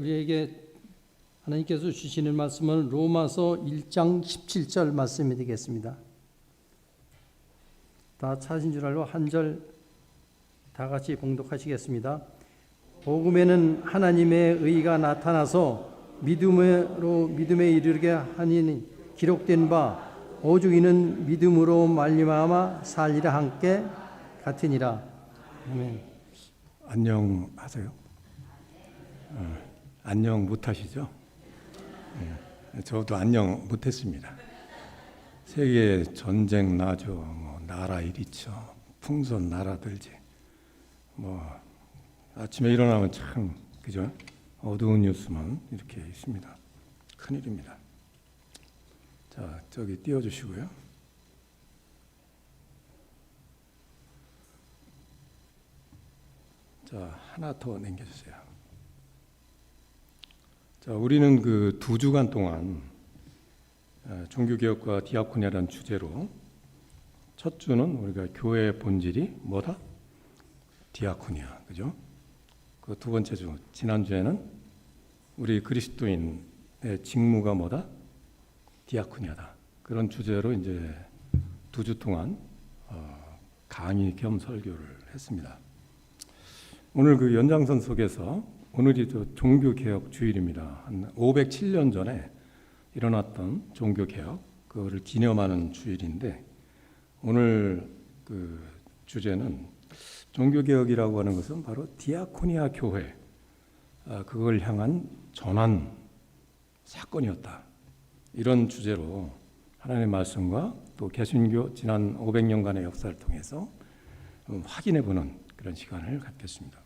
우리에게 하나님께서 주시는 말씀은 로마서 1장 17절 말씀이 되겠습니다. 다 찾은 줄 알고 한 절 다 같이 봉독하시겠습니다. 복음에는 하나님의 의가 나타나서 믿음에 이르게 하니 기록된 바 오직 이는 믿음으로 말미암아 살리라 함께 같으니라. 아멘. 안녕하세요. 안녕 못하시죠? 저도 안녕 못했습니다. 세계 전쟁 나죠. 나라 이리쳐 풍선 날아들지. 아침에 일어나면 참 그죠? 어두운 뉴스만 이렇게 있습니다. 큰일입니다. 자, 저기 띄워주시고요. 자, 하나 더 남겨주세요. 자, 우리는 그 2주간 동안 종교개혁과 디아코니아라는 주제로 첫 주는 우리가 교회의 본질이 뭐다? 디아코니아, 그죠? 그 두 번째 주, 지난주에는 우리 그리스도인의 직무가 뭐다? 디아코니아다. 그런 주제로 이제 2주 동안 강의 겸 설교를 했습니다. 오늘 그 연장선 속에서 오늘이 종교개혁 주일입니다. 한 507년 전에 일어났던 종교개혁, 그거를 기념하는 주일인데 오늘 그 주제는 종교개혁이라고 하는 것은 바로 디아코니아 교회, 그걸 향한 전환 사건이었다. 이런 주제로 하나님의 말씀과 또 개신교 지난 500년간의 역사를 통해서 확인해보는 그런 시간을 갖겠습니다.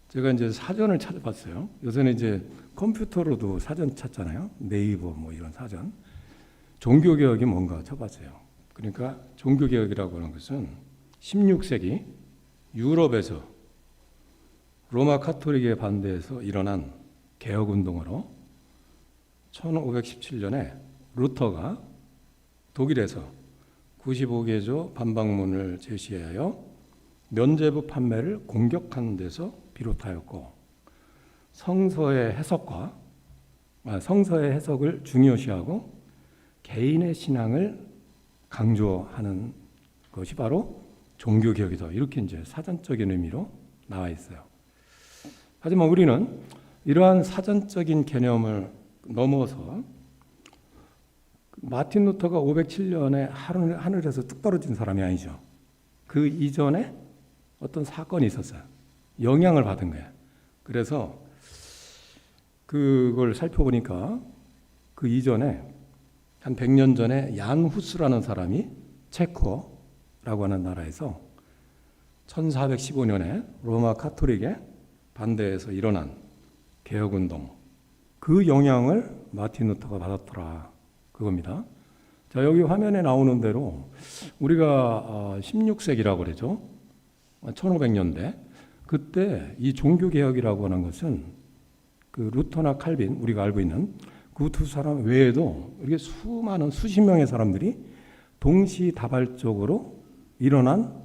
제가 이제 사전을 찾아봤어요. 요새는 이제 컴퓨터로도 사전 찾잖아요. 네이버 뭐 이런 사전. 종교개혁이 뭔가 쳐봤어요. 그러니까 종교개혁이라고 하는 것은 16세기 유럽에서 로마 카톨릭에 반대해서 일어난 개혁운동으로 1517년에 루터가 독일에서 95개조 반박문을 제시하여 면죄부 판매를 공격하는 데서 비롯하였고 성서의 해석을 중요시하고 개인의 신앙을 강조하는 것이 바로 종교개혁이다. 이렇게 이제 사전적인 의미로 나와 있어요. 하지만 우리는 이러한 사전적인 개념을 넘어서 마틴 루터가 507년에 하늘에서 뚝 떨어진 사람이 아니죠. 그 이전에 어떤 사건이 있었어요. 영향을 받은 거예요. 그래서 그걸 살펴보니까 그 이전에 한 100년 전에 얀 후스라는 사람이 체코라고 하는 나라에서 1415년에 로마 카톨릭에 반대해서 일어난 개혁운동, 그 영향을 마틴 루터가 받았더라. 그겁니다. 자, 여기 화면에 나오는 대로 우리가 16세기라고 그러죠. 1500년대. 그때 이 종교개혁이라고 하는 것은 그 루터나 칼빈, 우리가 알고 있는 그 두 사람 외에도 이렇게 수많은 수십 명의 사람들이 동시다발적으로 일어난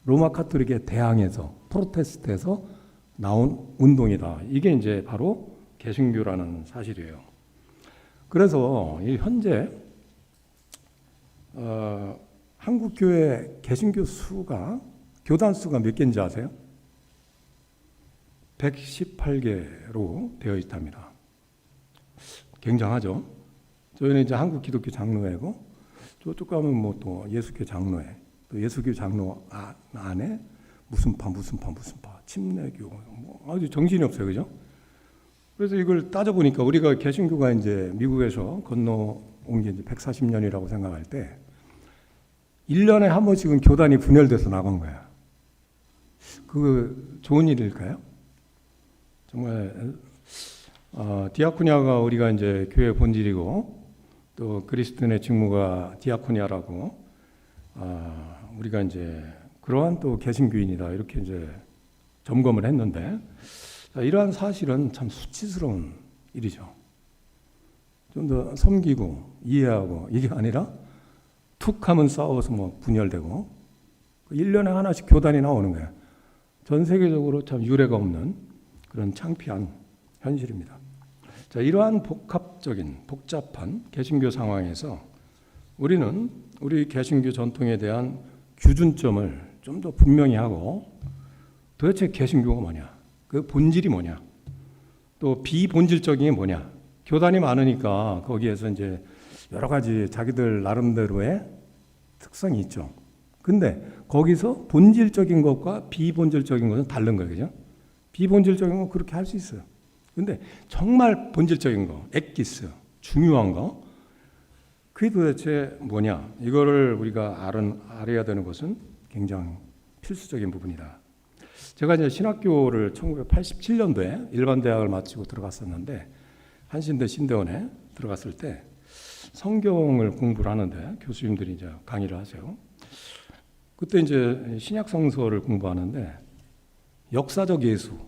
로마 카톨릭에 대항해서 프로테스트에서 나온 운동이다. 이게 이제 바로 개신교라는 사실이에요. 그래서 이 현재 한국 교회 개신교 수가 교단 수가 몇 개인지 아세요? 118개로 되어 있답니다. 굉장하죠. 저희는 이제 한국 기독교 장로회고 저쪽 가면 뭐 또 예수교 장로회, 또 예수교 장로 안에 무슨 파 침례교 뭐 아주 정신이 없어요, 그죠? 그래서 이걸 따져보니까 우리가 개신교가 이제 미국에서 건너온 게 이제 140년이라고 생각할 때 1년에 한 번씩은 교단이 분열돼서 나간 거야. 그 좋은 일일까요? 정말 디아코니아가 우리가 이제 교회 본질이고 또 그리스도인의 직무가 디아코니아라고 우리가 이제 그러한 또 개신교인이다 이렇게 이제 점검을 했는데 이러한 사실은 참 수치스러운 일이죠. 좀 더 섬기고 이해하고 이게 아니라 툭 하면 싸워서 뭐 분열되고 1년에 하나씩 교단이 나오는 거야. 전 세계적으로 참 유례가 없는 그런 창피한 현실입니다. 자, 이러한 복잡한 개신교 상황에서 우리는 우리 개신교 전통에 대한 기준점을 좀 더 분명히 하고 도대체 개신교가 뭐냐, 그 본질이 뭐냐, 또 비본질적인 게 뭐냐. 교단이 많으니까 거기에서 이제 여러 가지 자기들 나름대로의 특성이 있죠. 근데 거기서 본질적인 것과 비본질적인 것은 다른 거예요. 그죠? 비본질적인 건 그렇게 할 수 있어요. 근데 정말 본질적인 거, 엑기스, 중요한 거, 그게 도대체 뭐냐? 이거를 우리가 알아야 되는 것은 굉장히 필수적인 부분이다. 제가 이제 신학교를 1987년도에 일반 대학을 마치고 들어갔었는데 한신대 신대원에 들어갔을 때 성경을 공부를 하는데 교수님들이 이제 강의를 하세요. 그때 이제 신약 성서를 공부하는데 역사적 예수,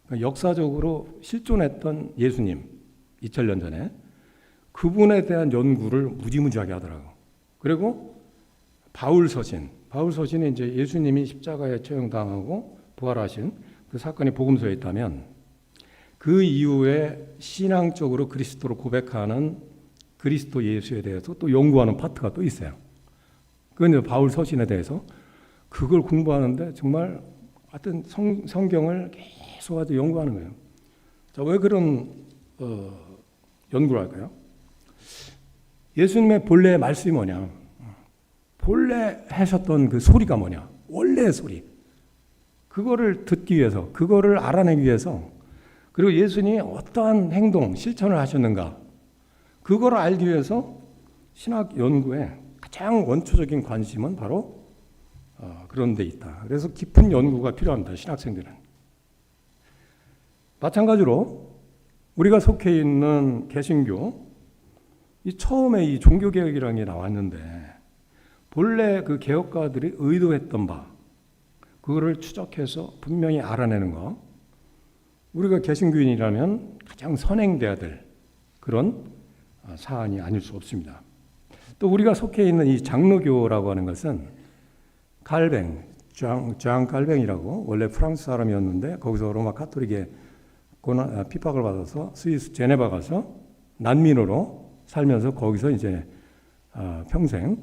그러니까 역사적으로 실존했던 예수님 2000년 전에 그분에 대한 연구를 무지무지하게 하더라고. 그리고 바울 서신이 이제 예수님이 십자가에 처형당하고 부활하신 그 사건이 복음서에 있다면 그 이후에 신앙적으로 그리스도를 고백하는 그리스도 예수에 대해서 또 연구하는 파트가 또 있어요. 그건 바울 서신에 대해서 그걸 공부하는데 정말 하여튼 성경을 계속 아주 연구하는 거예요. 자, 왜 그런 연구를 할까요? 예수님의 본래의 말씀이 뭐냐? 본래 하셨던 그 소리가 뭐냐? 원래의 소리. 그거를 듣기 위해서, 그거를 알아내기 위해서, 그리고 예수님이 어떠한 행동, 실천을 하셨는가, 그거를 알기 위해서 신학 연구에 가장 원초적인 관심은 바로 그런 데 있다. 그래서 깊은 연구가 필요합니다. 신학생들은. 마찬가지로 우리가 속해 있는 개신교, 처음에 이 종교개혁이라는 게 나왔는데 본래 그 개혁가들이 의도했던 바, 그거를 추적해서 분명히 알아내는 거, 우리가 개신교인이라면 가장 선행돼야 될 그런 사안이 아닐 수 없습니다. 또 우리가 속해 있는 이 장로교라고 하는 것은 칼뱅, 장 칼뱅이라고 원래 프랑스 사람이었는데 거기서 로마 카톨릭에 핍박을 받아서 스위스 제네바 가서 난민으로 살면서 거기서 이제 평생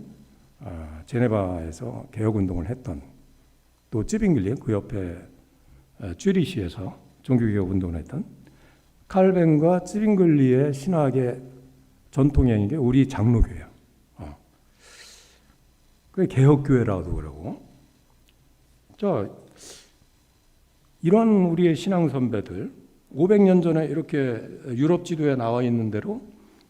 제네바에서 개혁운동을 했던, 또 찌빙글리 그 옆에 쥐리시에서 종교개혁운동을 했던 칼뱅과 찌빙글리의 신학의 전통형인 게 우리 장로교예요. 그게 개혁교회라고도 그러고. 자, 이런 우리의 신앙 선배들 500년 전에 이렇게 유럽 지도에 나와 있는 대로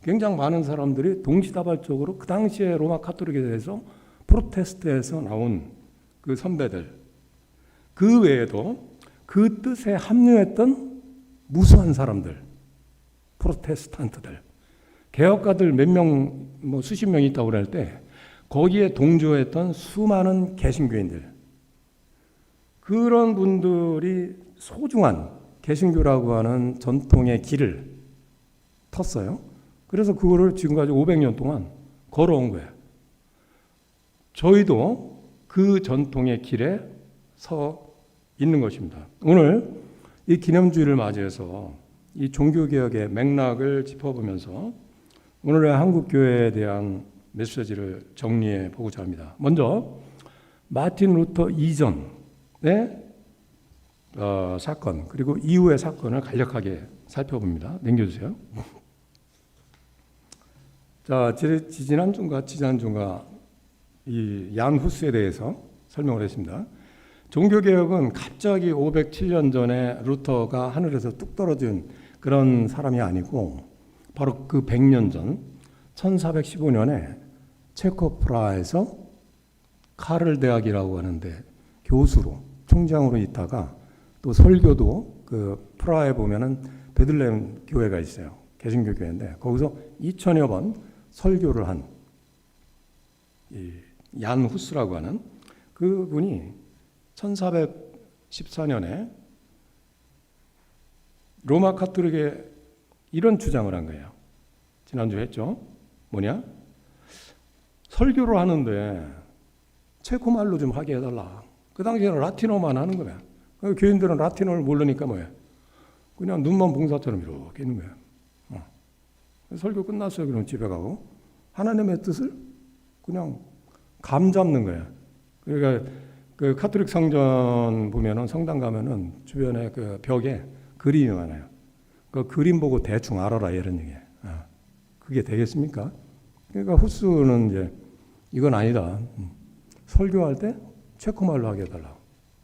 굉장히 많은 사람들이 동시다발적으로 그 당시에 로마 카톨릭에 대해서 프로테스트에서 나온 그 선배들, 그 외에도 그 뜻에 합류했던 무수한 사람들, 프로테스탄트들, 개혁가들 몇 명, 뭐 수십 명 있다고 그럴 때 거기에 동조했던 수많은 개신교인들, 그런 분들이 소중한 개신교라고 하는 전통의 길을 텄어요. 그래서 그거를 지금까지 500년 동안 걸어온 거예요. 저희도 그 전통의 길에 서 있는 것입니다. 오늘 이 기념주일을 맞이해서 이 종교개혁의 맥락을 짚어보면서 오늘의 한국교회에 대한 메시지를 정리해 보고자 합니다. 먼저 마틴 루터 이전의 사건, 그리고 이후의 사건을 간략하게 살펴봅니다. 넘겨주세요. 자, 지난주인가 지난주인가 이 얀 후스에 대해서 설명을 했습니다. 종교개혁은 갑자기 507년 전에 루터가 하늘에서 뚝 떨어진 그런 사람이 아니고 바로 그 100년 전 1415년에 체코프라하에서 카를 대학이라고 하는데 교수로, 총장으로 있다가 또 설교도 그 프라하에 보면은 베들레헴 교회가 있어요. 개신교 교회인데 거기서 2000여 번 설교를 한 얀 후스라고 하는 그분이 1414년에 로마 카톨릭에 이런 주장을 한 거예요. 지난주에 했죠. 뭐냐? 설교를 하는데 체코말로 좀 하게 해달라. 그 당시에는 라틴어만 하는 거야. 교인들은 라틴어를 모르니까 뭐야? 그냥 눈만 봉사처럼 이렇게 있는 거예요. 설교 끝났어요. 그럼 집에 가고 하나님의 뜻을 그냥 감 잡는 거예요. 그러니까 그 카톨릭 성전 보면은 성당 가면은 주변에 그 벽에 그림이 많아요. 그 그림 보고 대충 알아라 이런 얘기예요. 그게 되겠습니까? 그러니까 후스는 이제 이건 아니다. 설교할 때 체코말로 하게 해달라.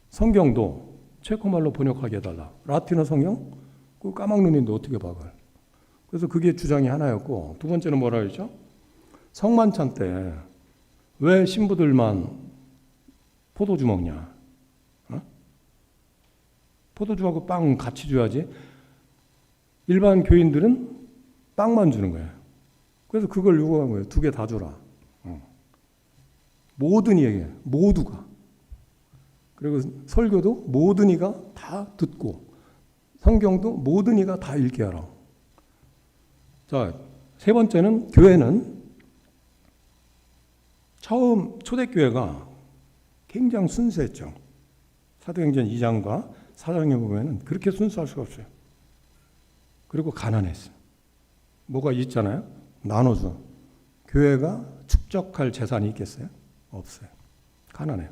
성경도 체코말로 번역하게 해달라. 라틴어 성경? 그 까막눈인데 어떻게 봐 그걸. 그래서 그게 주장이 하나였고, 두 번째는 뭐라 그랬죠? 성만찬 때 왜 신부들만 포도주 먹냐? 포도주하고 빵 같이 줘야지. 일반 교인들은 빵만 주는 거예요. 그래서 그걸 요구한 거예요. 두 개 다 줘라. 모든 이에게, 모두가. 그리고 설교도 모든 이가 다 듣고, 성경도 모든 이가 다 읽게 하라. 자, 세 번째는 교회는 처음 초대교회가 굉장히 순수했죠. 사도행전 2장과 4장에 보면 그렇게 순수할 수가 없어요. 그리고 가난했어요. 뭐가 있잖아요. 나눠줘. 교회가 축적할 재산이 있겠어요? 없어요. 가난해요.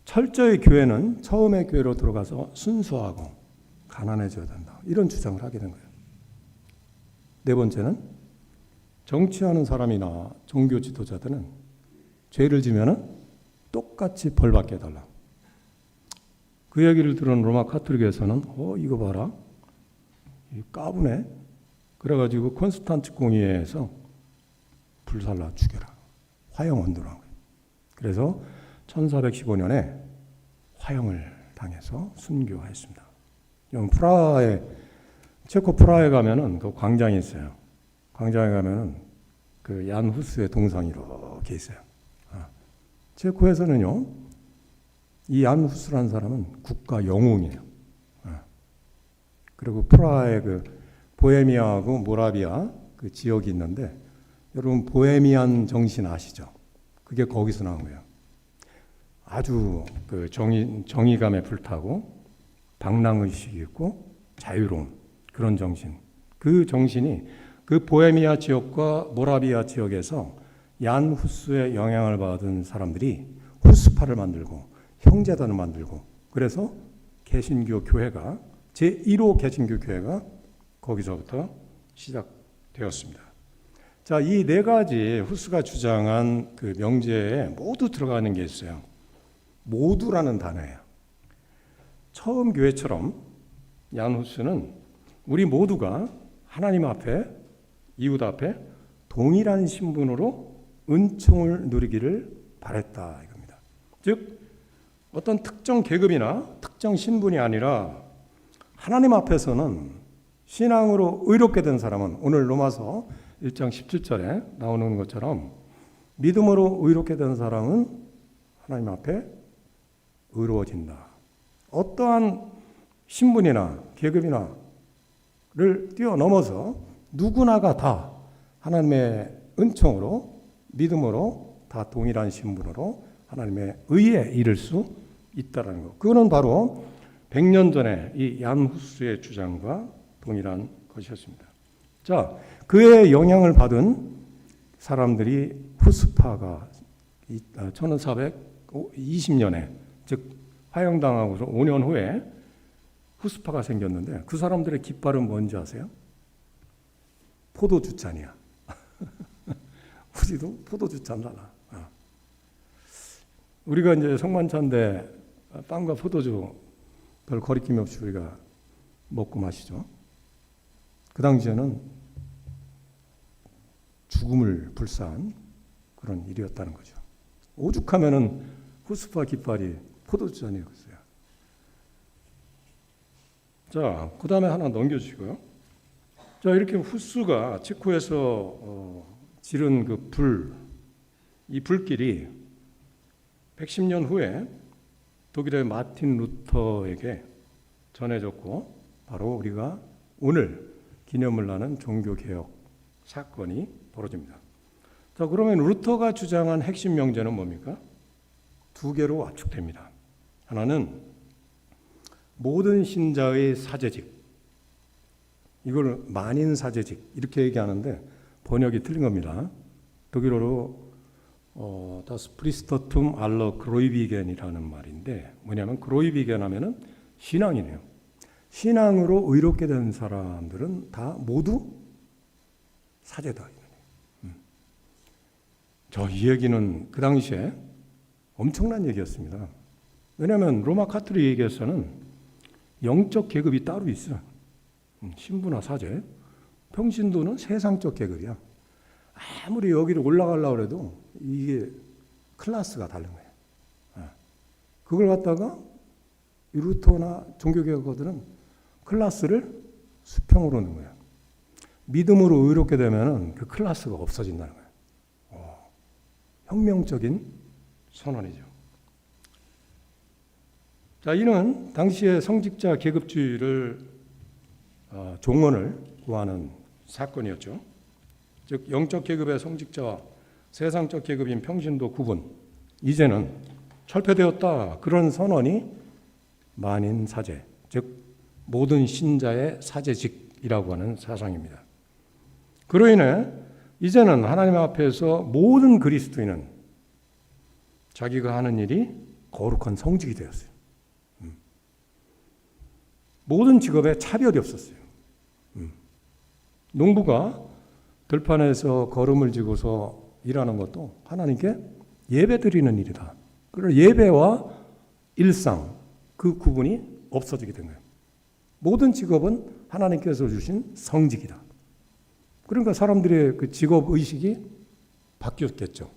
철저히 교회는 처음에 교회로 들어가서 순수하고 가난해져야 된다. 이런 주장을 하게 된 거예요. 네 번째는 정치하는 사람이나 종교 지도자들은 죄를 지면은 똑같이 벌받게 해달라. 그 얘기를 들은 로마 카톨릭에서는 이거 봐라. 까부네. 그래가지고 콘스탄츠 공의회에서 불살라 죽여라. 화형 언도라는 거예요. 그래서 1415년에 화형을 당해서 순교했습니다. 체코 프라하에 가면은 그 광장이 있어요. 광장에 가면은 그 얀 후스의 동상이 이렇게 있어요. 체코에서는요, 이 얀 후스라는 사람은 국가 영웅이에요. 그리고 프라하의 그 보헤미아하고 모라비아 그 지역이 있는데, 여러분 보헤미안 정신 아시죠? 그게 거기서 나온 거예요. 아주 그 정의감에 불타고 방랑의식이 있고 자유로운 그런 정신. 그 정신이 그 보헤미아 지역과 모라비아 지역에서 얀 후스의 영향을 받은 사람들이 후스파를 만들고 형제단을 만들고, 그래서 개신교 교회가 제1호 개신교 교회가 거기서부터 시작되었습니다. 자, 이 네 가지 후스가 주장한 그 명제에 모두 들어가는 게 있어요. 모두라는 단어예요. 처음 교회처럼 얀 후스는 우리 모두가 하나님 앞에, 이웃 앞에 동일한 신분으로 은총을 누리기를 바랬다 이겁니다. 즉 어떤 특정 계급이나 특정 신분이 아니라 하나님 앞에서는 신앙으로 의롭게 된 사람은, 오늘 로마서 1장 17절에 나오는 것처럼 믿음으로 의롭게 된 사람은 하나님 앞에 의로워진다. 어떠한 신분이나 계급이나를 뛰어넘어서 누구나가 다 하나님의 은총으로, 믿음으로 다 동일한 신분으로 하나님의 의에 이를 수 있다는 것. 그거는 바로 100년 전에 이 얀 후스의 주장과 동일한 것이었습니다. 자, 그의 영향을 받은 사람들이 후스파가 1420년에, 즉 화형당하고서 5년 후에 후스파가 생겼는데, 그 사람들의 깃발은 뭔지 아세요? 포도주 잔이야. 우리도 포도주 잔 달라. 우리가 이제 성만찬때 빵과 포도주 별 거리낌 없이 우리가 먹고 마시죠. 그 당시에는 죽음을 불사한 그런 일이었다는 거죠. 오죽하면은 후스파 깃발이 포도주 잔이었어요. 자, 그 다음에 하나 넘겨주시고요. 자, 이렇게 후스가 체코에서 지른 그 이 불길이 110년 후에 독일의 마틴 루터에게 전해졌고, 바로 우리가 오늘 기념을 하는 종교개혁 사건이 벌어집니다. 자, 그러면 루터가 주장한 핵심 명제는 뭡니까? 두 개로 압축됩니다. 하나는 모든 신자의 사제직, 이걸 만인사제직 이렇게 얘기하는데 번역이 틀린 겁니다. 독일어로 das Priestertum aller Gläubigen이라는 말인데 뭐냐면 Gläubigen 하면은 신앙이네요. 신앙으로 의롭게 된 사람들은 다 모두 사제다. 이 얘기는 그 당시에 엄청난 얘기였습니다. 왜냐하면 로마 카톨릭에서는 영적 계급이 따로 있어. 신부나 사제, 평신도는 세상적 계급이야. 아무리 여기를 올라가려고 해도 이게 클래스가 다른 거예요. 그걸 갖다가 루터나 종교개혁가들은 클래스를 수평으로 넣는 거예요. 믿음으로 의롭게 되면은 그 클래스가 없어진다는 거예요. 혁명적인 선언이죠. 자, 이는 당시의 성직자 계급주의를 종언을 구하는 사건이었죠. 즉 영적 계급의 성직자와 세상적 계급인 평신도 구분, 이제는 철폐되었다. 그런 선언이 만인사제, 즉 모든 신자의 사제직이라고 하는 사상입니다. 그로 인해 이제는 하나님 앞에서 모든 그리스도인은 자기가 하는 일이 거룩한 성직이 되었어요. 모든 직업에 차별이 없었어요. 농부가 들판에서 거름을 지고서 일하는 것도 하나님께 예배 드리는 일이다. 그리고 예배와 일상 그 구분이 없어지게 된 거예요. 모든 직업은 하나님께서 주신 성직이다. 그러니까 사람들의 그 직업 의식이 바뀌었겠죠.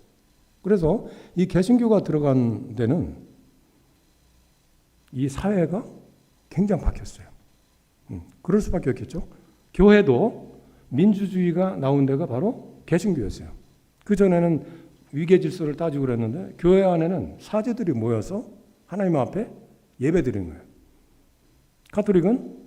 그래서 이 개신교가 들어간 데는 이 사회가 굉장히 바뀌었어요. 그럴 수밖에 없겠죠. 교회도 민주주의가 나온 데가 바로 개신교였어요. 그전에는 위계 질서를 따지고 그랬는데 교회 안에는 사제들이 모여서 하나님 앞에 예배 드리는 거예요. 가톨릭은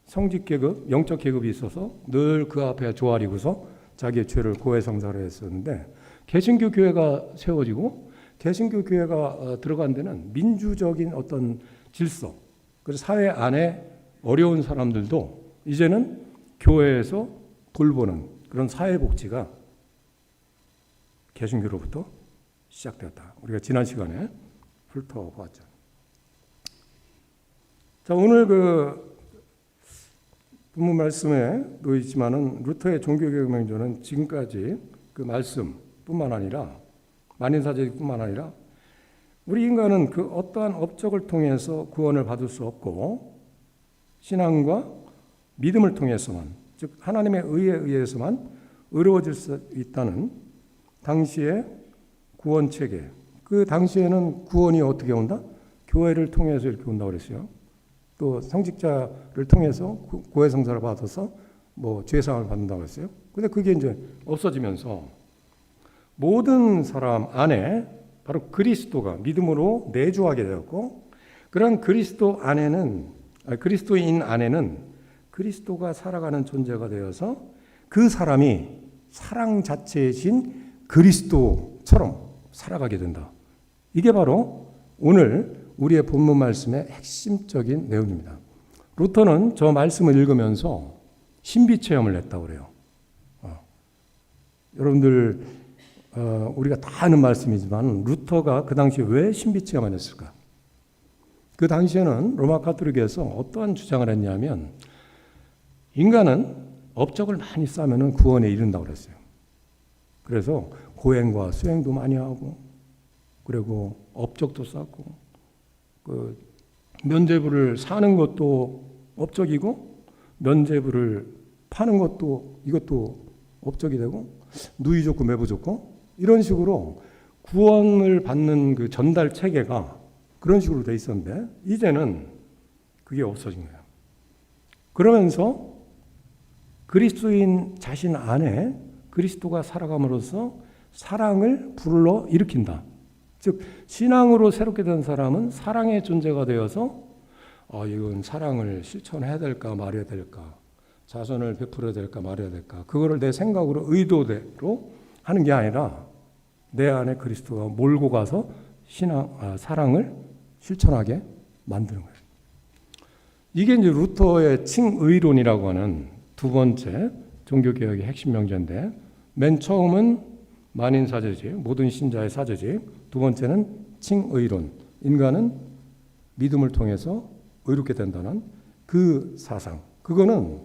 성직 계급, 영적 계급이 있어서 늘 그 앞에 조아리고서 자기의 죄를 고해성사를 했었는데 개신교 교회가 세워지고 개신교 교회가 들어간 데는 민주적인 어떤 질서, 그래서 사회 안에 어려운 사람들도 이제는 교회에서 돌보는 그런 사회복지가 개신교로부터 시작되었다. 우리가 지난 시간에 훑어보았죠. 자, 오늘 그 본문 말씀에 놓이지만은 루터의 종교개혁명조는 지금까지 그 말씀뿐만 아니라 만인사제뿐만 아니라 우리 인간은 그 어떠한 업적을 통해서 구원을 받을 수 없고 신앙과 믿음을 통해서만, 즉 하나님의 의에 의해서만 의로워질 수 있다는 당시의 구원 체계. 그 당시에는 구원이 어떻게 온다? 교회를 통해서 이렇게 온다고 그랬어요. 또 성직자를 통해서 고해성사를 받아서 뭐 죄사함을 받는다고 했어요. 근데 그게 이제 없어지면서 모든 사람 안에 바로 그리스도가 믿음으로 내주하게 되었고, 그런 그리스도 안에는 그리스도인 안에는 그리스도가 살아가는 존재가 되어서 그 사람이 사랑 자체이신 그리스도처럼 살아가게 된다. 이게 바로 오늘 우리의 본문 말씀의 핵심적인 내용입니다. 루터는 저 말씀을 읽으면서 신비 체험을 했다고 그래요. 여러분들 우리가 다 아는 말씀이지만 루터가 그 당시에 왜 신비 체험을 했을까? 그 당시에는 로마 가톨릭에서 어떠한 주장을 했냐면 인간은 업적을 많이 쌓으면 구원에 이른다고 그랬어요. 그래서 고행과 수행도 많이 하고 그리고 업적도 쌓고 그 면죄부를 사는 것도 업적이고 면죄부를 파는 것도 이것도 업적이 되고 누이 좋고 매부 좋고 이런 식으로 구원을 받는 그 전달 체계가 그런 식으로 돼 있었는데 이제는 그게 없어진 거예요. 그러면서 그리스도인 자신 안에 그리스도가 살아감으로써 사랑을 불러 일으킨다. 즉 신앙으로 새롭게 된 사람은 사랑의 존재가 되어서 이건 사랑을 실천해야 될까 말해야 될까, 자선을 베풀어야 될까 말해야 될까, 그거를 내 생각으로 의도대로 하는 게 아니라 내 안에 그리스도가 몰고 가서 사랑을 실천하게 만드는 거예요. 이게 이제 루터의 칭의론이라고 하는 두 번째 종교개혁의 핵심 명제인데, 맨 처음은 만인사제지, 모든 신자의 사제지. 두 번째는 칭의론, 인간은 믿음을 통해서 의롭게 된다는 그 사상. 그거는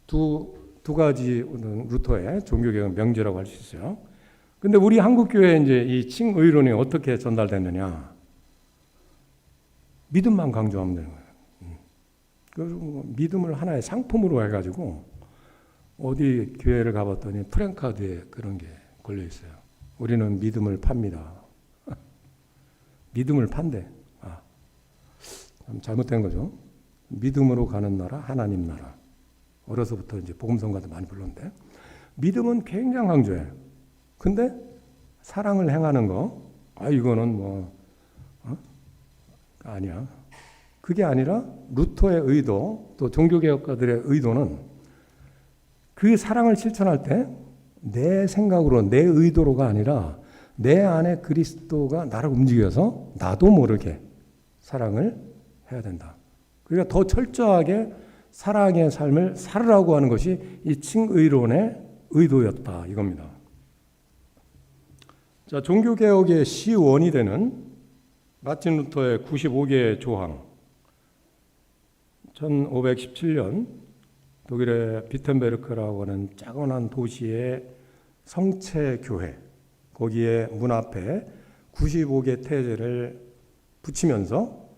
두 가지 루터의 종교개혁 명제라고 할 수 있어요. 근데 우리 한국교회에 이제 이 칭의론이 어떻게 전달됐느냐? 믿음만 강조하면 되는 거예요. 그 믿음을 하나의 상품으로 해가지고 어디 교회를 가봤더니 프랭카드에 그런 게 걸려 있어요. 우리는 믿음을 팝니다. 믿음을 판대. 잘못된 거죠. 믿음으로 가는 나라, 하나님 나라. 어려서부터 이제 복음성가도 많이 불렀는데, 믿음은 굉장히 강조해. 근데 사랑을 행하는 거, 이거는 아니야. 그게 아니라 루터의 의도, 또 종교개혁가들의 의도는 그 사랑을 실천할 때 내 생각으로, 내 의도로가 아니라 내 안에 그리스도가 나를 움직여서 나도 모르게 사랑을 해야 된다. 그러니까 더 철저하게 사랑의 삶을 살으라고 하는 것이 이 칭의론의 의도였다, 이겁니다. 자, 종교개혁의 시원이 되는 마틴 루터의 95개의 조항. 1517년 독일의 비텐베르크라고 하는 작은 도시의 성체교회, 거기에 문 앞에 95개 태제를 붙이면서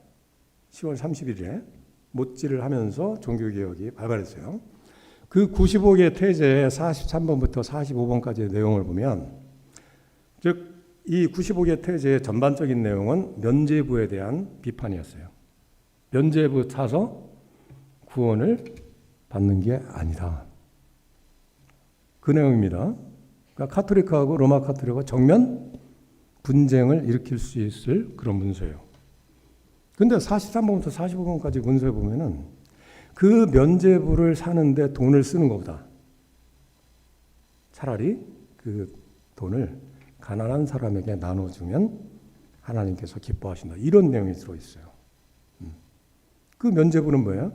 10월 30일에 못질을 하면서 종교개혁이 발발했어요. 그 95개 태제의 43번부터 45번까지의 내용을 보면, 즉 이 95개 태제의 전반적인 내용은 면죄부에 대한 비판이었어요. 면죄부 타서 구원을 받는 게 아니다. 그 내용입니다. 그러니까 카톨릭하고 로마 카톨릭과 정면 분쟁을 일으킬 수 있을 그런 문서예요. 근데 43번부터 45번까지 문서에 보면은 그 면죄부를 사는데 돈을 쓰는 것보다 차라리 그 돈을 가난한 사람에게 나눠주면 하나님께서 기뻐하신다. 이런 내용이 들어있어요. 그 면죄부는 뭐예요?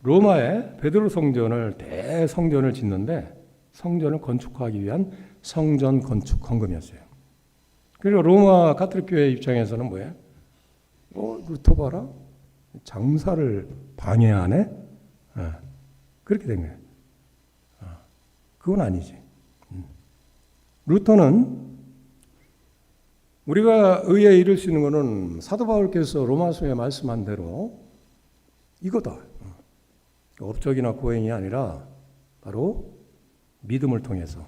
로마의 베드로 성전을, 대성전을 짓는데 성전을 건축하기 위한 성전 건축 헌금이었어요. 그리고 로마 가톨릭 교회 입장에서는 뭐예요? 루터 봐라, 장사를 방해하네. 그렇게 된 거예요. 그건 아니지. 루터는 우리가 의에 이를 수 있는 것은 사도 바울께서 로마서에 말씀한 대로 이거다. 업적이나 고행이 아니라 바로 믿음을 통해서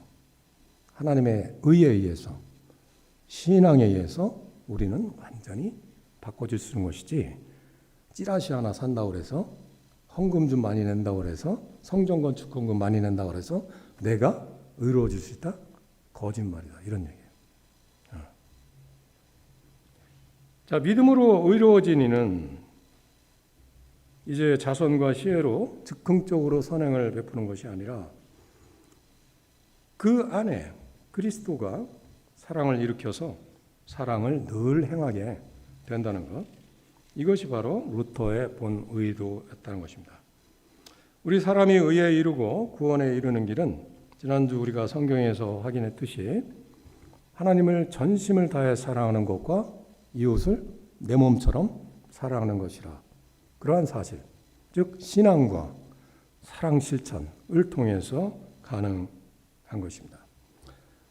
하나님의 의에 의해서, 신앙에 의해서 우리는 완전히 바꿔줄 수 있는 것이지, 찌라시 하나 산다고 해서, 헌금 좀 많이 낸다고 해서, 성전 건축 헌금 많이 낸다고 해서 내가 의로워질 수 있다? 거짓말이다. 이런 얘기예요. 자, 믿음으로 의로워진 이는 이제 자선과 시혜로 즉흥적으로 선행을 베푸는 것이 아니라 그 안에 그리스도가 사랑을 일으켜서 사랑을 늘 행하게 된다는 것. 이것이 바로 루터의 본 의도였다는 것입니다. 우리 사람이 의에 이르고 구원에 이르는 길은 지난주 우리가 성경에서 확인했듯이 하나님을 전심을 다해 사랑하는 것과 이웃을 내 몸처럼 사랑하는 것이라. 그러한 사실, 즉 신앙과 사랑 실천을 통해서 가능한 것입니다.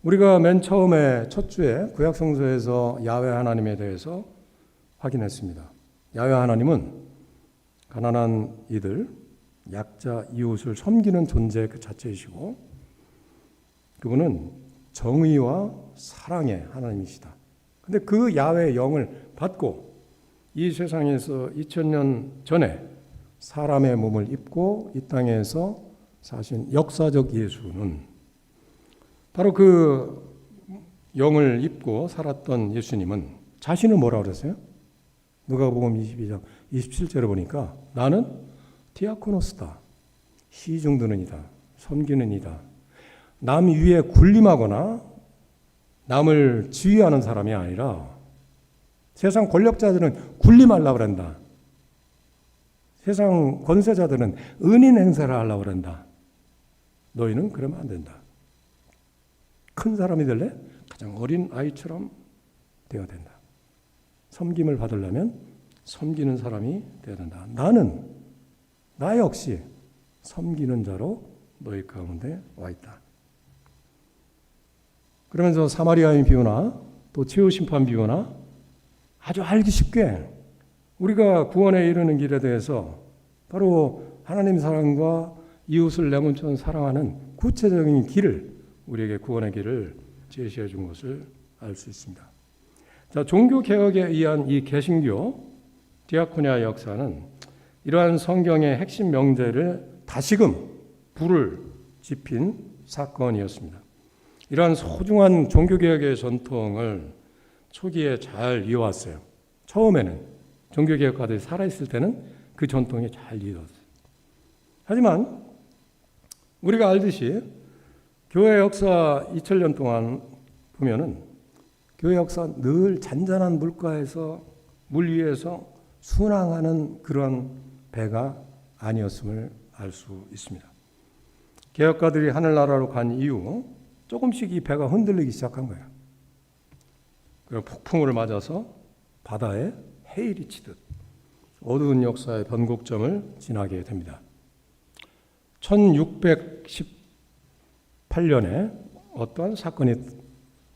우리가 맨 처음에 첫 주에 구약 성서에서 야훼 하나님에 대해서 확인했습니다. 야훼 하나님은 가난한 이들, 약자, 이웃을 섬기는 존재 그 자체이시고, 그분은 정의와 사랑의 하나님이시다. 근데 그 야훼의 영을 받고 이 세상에서 2000년 전에 사람의 몸을 입고 이 땅에서 사신 역사적 예수는 바로 그 영을 입고 살았던 예수님은 자신을 뭐라고 그랬어요? 누가복음 22장 27절에 보니까 나는 디아코노스다. 시중드는 이다. 섬기는 이다. 남 위에 군림하거나 남을 지휘하는 사람이 아니라 세상 권력자들은 군림하려고 한다. 세상 권세자들은 은인 행세를 하려고 그런다. 너희는 그러면 안 된다. 큰 사람이 될래? 가장 어린 아이처럼 되어야 된다. 섬김을 받으려면 섬기는 사람이 되어야 된다. 나 역시 섬기는 자로 너희 가운데 와 있다. 그러면서 사마리아인 비유나 또 최후 심판 비유나 아주 알기 쉽게 우리가 구원에 이르는 길에 대해서 바로 하나님 사랑과 이웃을 내 몸처럼 사랑하는 구체적인 길을, 우리에게 구원의 길을 제시해 준 것을 알 수 있습니다. 자, 종교개혁에 의한 이 개신교 디아코니아 역사는 이러한 성경의 핵심 명제를 다시금 불을 지핀 사건이었습니다. 이러한 소중한 종교개혁의 전통을 초기에 잘 이어왔어요. 처음에는 종교개혁가들이 살아있을 때는 그 전통이 잘 이어졌어요. 하지만 우리가 알듯이 교회 역사 2000년 동안 보면은 교회 역사 늘 잔잔한 물 위에서 순항하는 그런 배가 아니었음을 알 수 있습니다. 개혁가들이 하늘나라로 간 이후 조금씩 이 배가 흔들리기 시작한 거예요. 그리고 폭풍우를 맞아서 바다에 해일이 치듯 어두운 역사의 변곡점을 지나게 됩니다. 1618년에 어떠한 사건이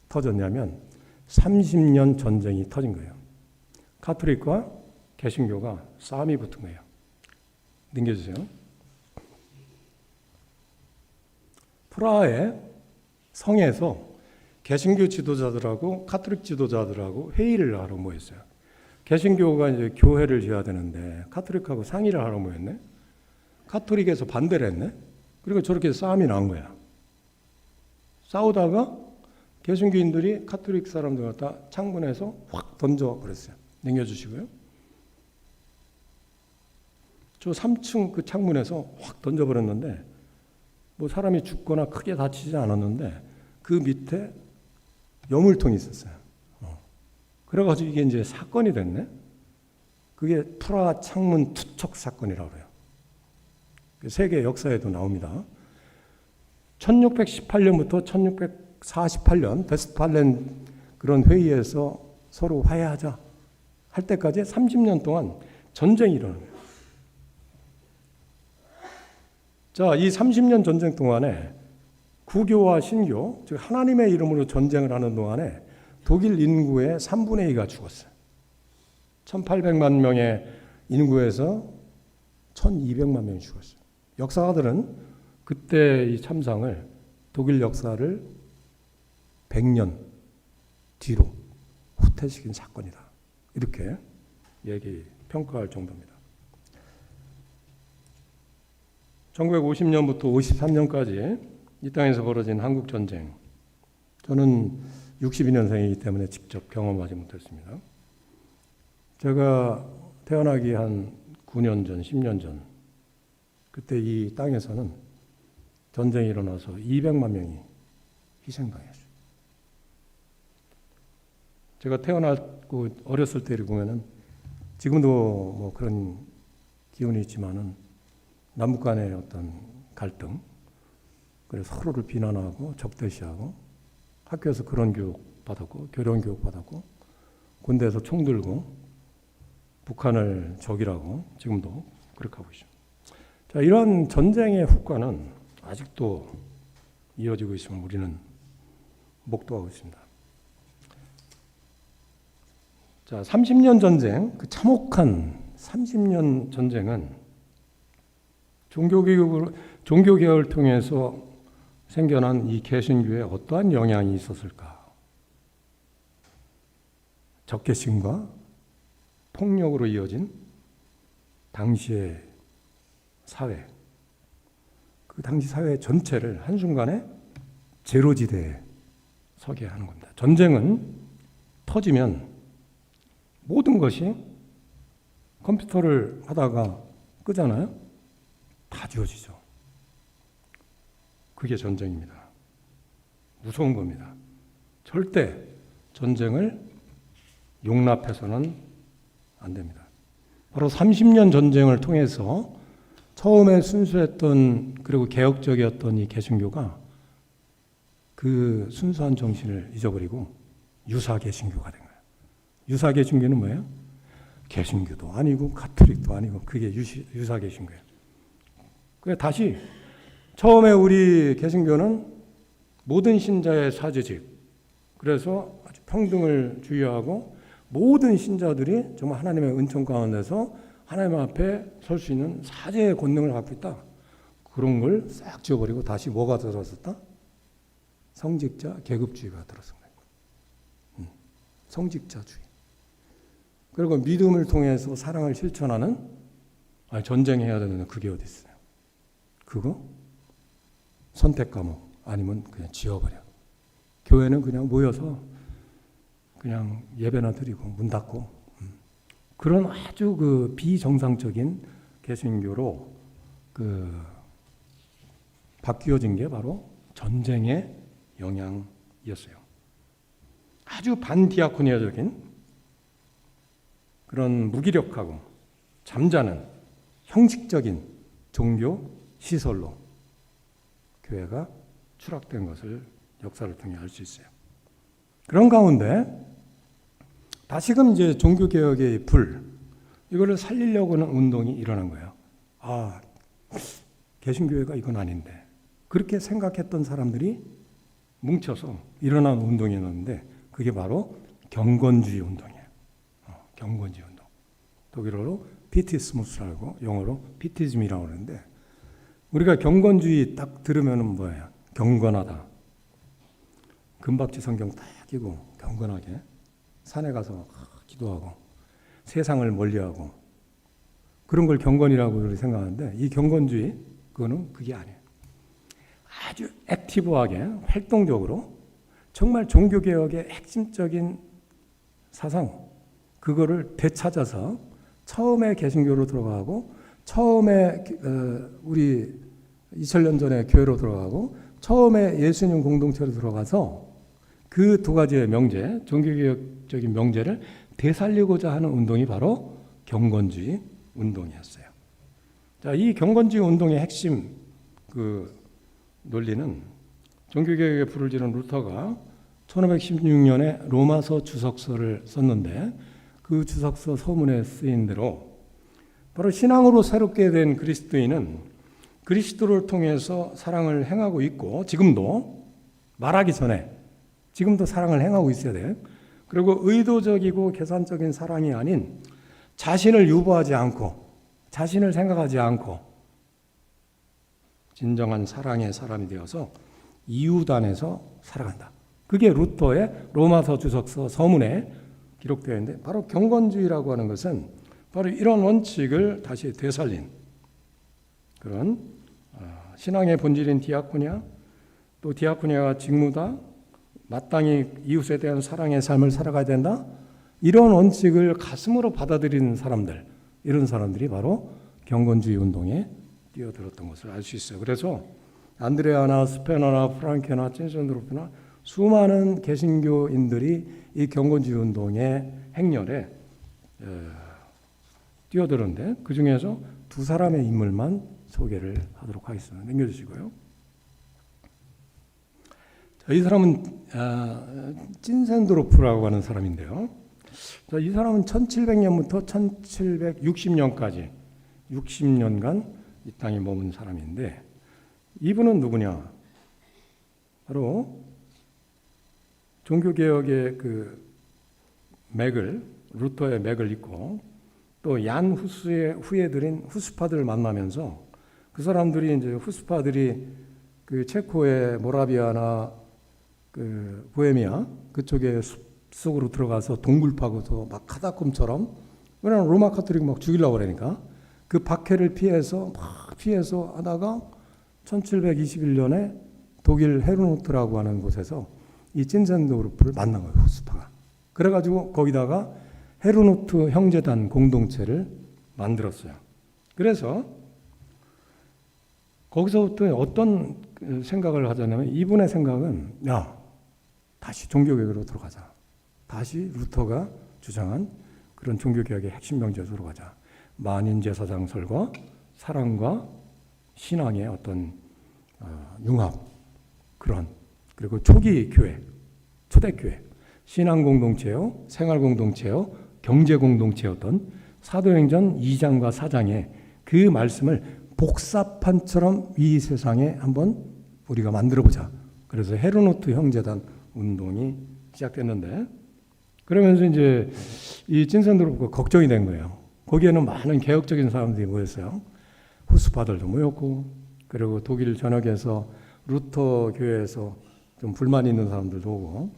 터졌냐면 30년 전쟁이 터진 거예요. 가톨릭과 개신교가 싸움이 붙은 거예요. 넘겨주세요. 프라하의 성에서 개신교 지도자들하고 가톨릭 지도자들하고 회의를 하러 모였어요. 개신교가 이제 교회를 지어야 되는데 가톨릭하고 상의를 하러 모였네. 가톨릭에서 반대를 했네. 그리고 저렇게 싸움이 난 거야. 싸우다가 개신교인들이 가톨릭 사람들 갖다 창문에서 확 던져버렸어요. 넘겨주시고요. 저 3층 그 창문에서 확 던져버렸는데 뭐 사람이 죽거나 크게 다치지 않았는데 그 밑에 여물통이 있었어요. 그래가지고 이게 이제 사건이 됐네. 그게 프라하 창문 투척 사건이라고 해요. 세계 역사에도 나옵니다. 1618년부터 1648년 베스트팔렌 그런 회의에서 서로 화해하자 할 때까지 30년 동안 전쟁이 일어나는 거예요. 자, 이 30년 전쟁 동안에 구교와 신교, 즉 하나님의 이름으로 전쟁을 하는 동안에 독일 인구의 3분의 2가 죽었어요. 1800만 명의 인구에서 1200만 명이 죽었어요. 역사가들은 그때 이 참상을 독일 역사를 100년 뒤로 후퇴시킨 사건이다. 이렇게 평가할 정도입니다. 1950년부터 53년까지 이 땅에서 벌어진 한국전쟁, 저는 62년생이기 때문에 직접 경험하지 못했습니다. 제가 태어나기 한 9년 전, 10년 전, 그때 이 땅에서는 전쟁이 일어나서 200만 명이 희생당했어요. 제가 태어나고 어렸을 때를 보면은 지금도 뭐 그런 기운이 있지만은 남북 간의 어떤 갈등, 그래서 서로를 비난하고 적대시하고 학교에서 그런 교육 받았고 교련 교육 받았고 군대에서 총 들고 북한을 적이라고 지금도 그렇게 하고 있습니다. 자, 이런 전쟁의 후과는 아직도 이어지고 있음을 우리는 목도하고 있습니다. 자, 30년 전쟁, 그 참혹한 30년 전쟁은 종교개혁을 통해서 생겨난 이 개신교에 어떠한 영향이 있었을까? 적개심과 폭력으로 이어진 당시의 사회, 그 당시 사회 전체를 한순간에 제로지대에 서게 하는 겁니다. 전쟁은 터지면 모든 것이 컴퓨터를 하다가 끄잖아요. 다 지워지죠. 그게 전쟁입니다. 무서운 겁니다. 절대 전쟁을 용납해서는 안 됩니다. 바로 30년 전쟁을 통해서 처음에 순수했던 그리고 개혁적이었던 이 개신교가 그 순수한 정신을 잊어버리고 유사 개신교가 된 거예요. 유사 개신교는 뭐예요? 개신교도 아니고 가톨릭도 아니고 그게 유사 개신교예요. 그래서 다시 처음에 우리 개신교는 모든 신자의 사제직, 그래서 아주 평등을 주의하고 모든 신자들이 정말 하나님의 은총 가운데서 하나님 앞에 설 수 있는 사제의 권능을 갖고 있다. 그런 걸 싹 지워버리고 다시 뭐가 들어섰다? 성직자 계급주의가 들어선 거예요. 성직자주의. 그리고 믿음을 통해서 사랑을 실천하는, 전쟁해야 되는데 그게 어디 있어요? 그거 선택 과목 아니면 그냥 지워버려. 교회는 그냥 모여서 그냥 예배나 드리고 문 닫고 그런 아주 그 비정상적인 개신교로 그 바뀌어진 게 바로 전쟁의 영향이었어요. 아주 반디아코니아적인 그런 무기력하고 잠자는 형식적인 종교 시설로 교회가 추락된 것을 역사를 통해 알 수 있어요. 그런 가운데 다시금 이제 종교개혁의 불, 이거를 살리려고 하는 운동이 일어난 거예요. 개신교회가 이건 아닌데. 그렇게 생각했던 사람들이 뭉쳐서 일어난 운동이었는데 그게 바로 경건주의 운동이에요. 경건주의 운동. 독일어로 피티스무스라고 영어로 피티즘이라고 하는데 우리가 경건주의 딱 들으면 뭐예요? 경건하다. 금박지 성경 딱 끼고 경건하게 산에 가서 기도하고 세상을 멀리하고 그런 걸 경건이라고 생각하는데 이 경건주의 그거는 그게 아니에요. 아주 액티브하게 활동적으로 정말 종교개혁의 핵심적인 사상 그거를 되찾아서 처음에 개신교로 들어가고 처음에 우리 2000년 전에 교회로 들어가고 처음에 예수님 공동체로 들어가서 그 두 가지의 명제, 종교개혁적인 명제를 되살리고자 하는 운동이 바로 경건주의 운동이었어요. 자, 이 경건주의 운동의 핵심 그 논리는 종교개혁의 불을 지른 루터가 1516년에 로마서 주석서를 썼는데 그 주석서 서문에 쓰인 대로 바로 신앙으로 새롭게 된 그리스도인은 그리스도를 통해서 사랑을 행하고 있고 지금도 말하기 전에 지금도 사랑을 행하고 있어야 돼요. 그리고 의도적이고 계산적인 사랑이 아닌 자신을 유보하지 않고 자신을 생각하지 않고 진정한 사랑의 사람이 되어서 이웃 안에서 살아간다. 그게 루터의 로마서 주석서 서문에 기록되어 있는데 바로 경건주의라고 하는 것은 바로 이런 원칙을 다시 되살린 그런 신앙의 본질인 디아코니아 또 디아코니아가 직무다 마땅히 이웃에 대한 사랑의 삶을 살아가야 된다. 이런 원칙을 가슴으로 받아들이는 사람들, 이런 사람들이 바로 경건주의 운동에 뛰어들었던 것을 알 수 있어요. 그래서 안드레아나 스페너나 프랑케나 찐센드로프나 수많은 개신교인들이 이 경건주의 운동의 행렬에 뛰어드는데 그 중에서 두 사람의 인물만 소개를 하도록 하겠습니다. 넘겨주시고요. 이 사람은 찐센드로프라고 하는 사람인데요. 이 사람은 1700년부터 1760년까지 60년간 이 땅에 머문 사람인데 이분은 누구냐? 바로 종교개혁의 그 맥을 루터의 맥을 잇고 또 얀 후스의 후예들인 후스파들을 만나면서 그 사람들이 이제 후스파들이 그 체코의 모라비아나 그 보헤미아 그쪽에 숲속으로 들어가서 동굴 파고서 막 카타콤처럼 왜냐하면 로마 카톨릭 막 죽이려고 그러니까 그 박해를 피해서 하다가 1721년에 독일 헤르노트라고 하는 곳에서 이 찐센도르프를 만난 거예요. 후스파가. 그래가지고 거기다가 헤르노트 형제단 공동체를 만들었어요. 그래서 거기서부터 어떤 생각을 하자면 이분의 생각은 다시 종교개혁으로 들어가자. 다시 루터가 주장한 그런 종교개혁의 핵심 명제로 들어가자. 만인제사장설과 사랑과 신앙의 어떤 융합, 그런, 그리고 초기 교회, 초대교회, 신앙 공동체요, 생활 공동체요, 경제 공동체였던 사도행전 2장과 4장의 그 말씀을 복사판처럼 이 세상에 한번 우리가 만들어보자. 그래서 헤르노트 형제단 운동이 시작됐는데, 그러면서 이제 이 찐센드로프가 걱정이 된 거예요. 거기에는 많은 개혁적인 사람들이 모였어요. 후스파들도 모였고, 그리고 독일 전역에서 루터 교회에서 좀 불만 있는 사람들도 오고,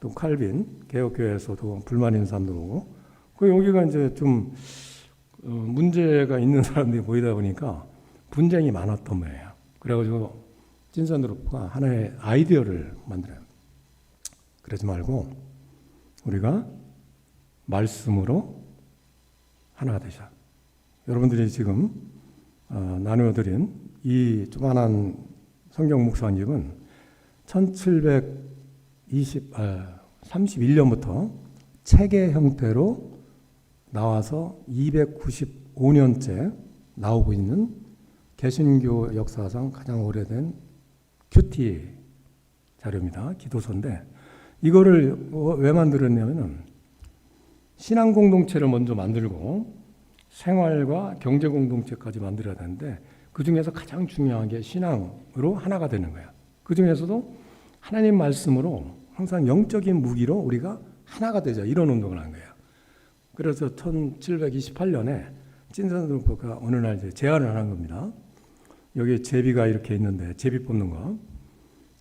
또 칼빈 개혁교회에서도 불만 있는 사람도 오고, 그 여기가 이제 좀 문제가 있는 사람들이 모이다 보니까 분쟁이 많았던 거예요. 그래가지고 찐센드로프가 하나의 아이디어를 만들어요. 그러지 말고 우리가 말씀으로 하나가 되자. 여러분들이 지금 나누어드린 이 조그만한 성경 묵상집은 1731년부터 책의 형태로 나와서 295년째 나오고 있는 개신교 역사상 가장 오래된 큐티 자료입니다. 기도서인데, 이거를 왜 만들었냐면은 신앙 공동체를 먼저 만들고 생활과 경제 공동체까지 만들어야 되는데, 그 중에서 가장 중요한 게 신앙으로 하나가 되는 거야. 그 중에서도 하나님 말씀으로 항상 영적인 무기로 우리가 하나가 되자, 이런 운동을 한 거야. 그래서 1728년에 찐센드로프가 어느 날 이제 제안을 하는 겁니다. 여기 제비가 이렇게 있는데 제비 뽑는 거,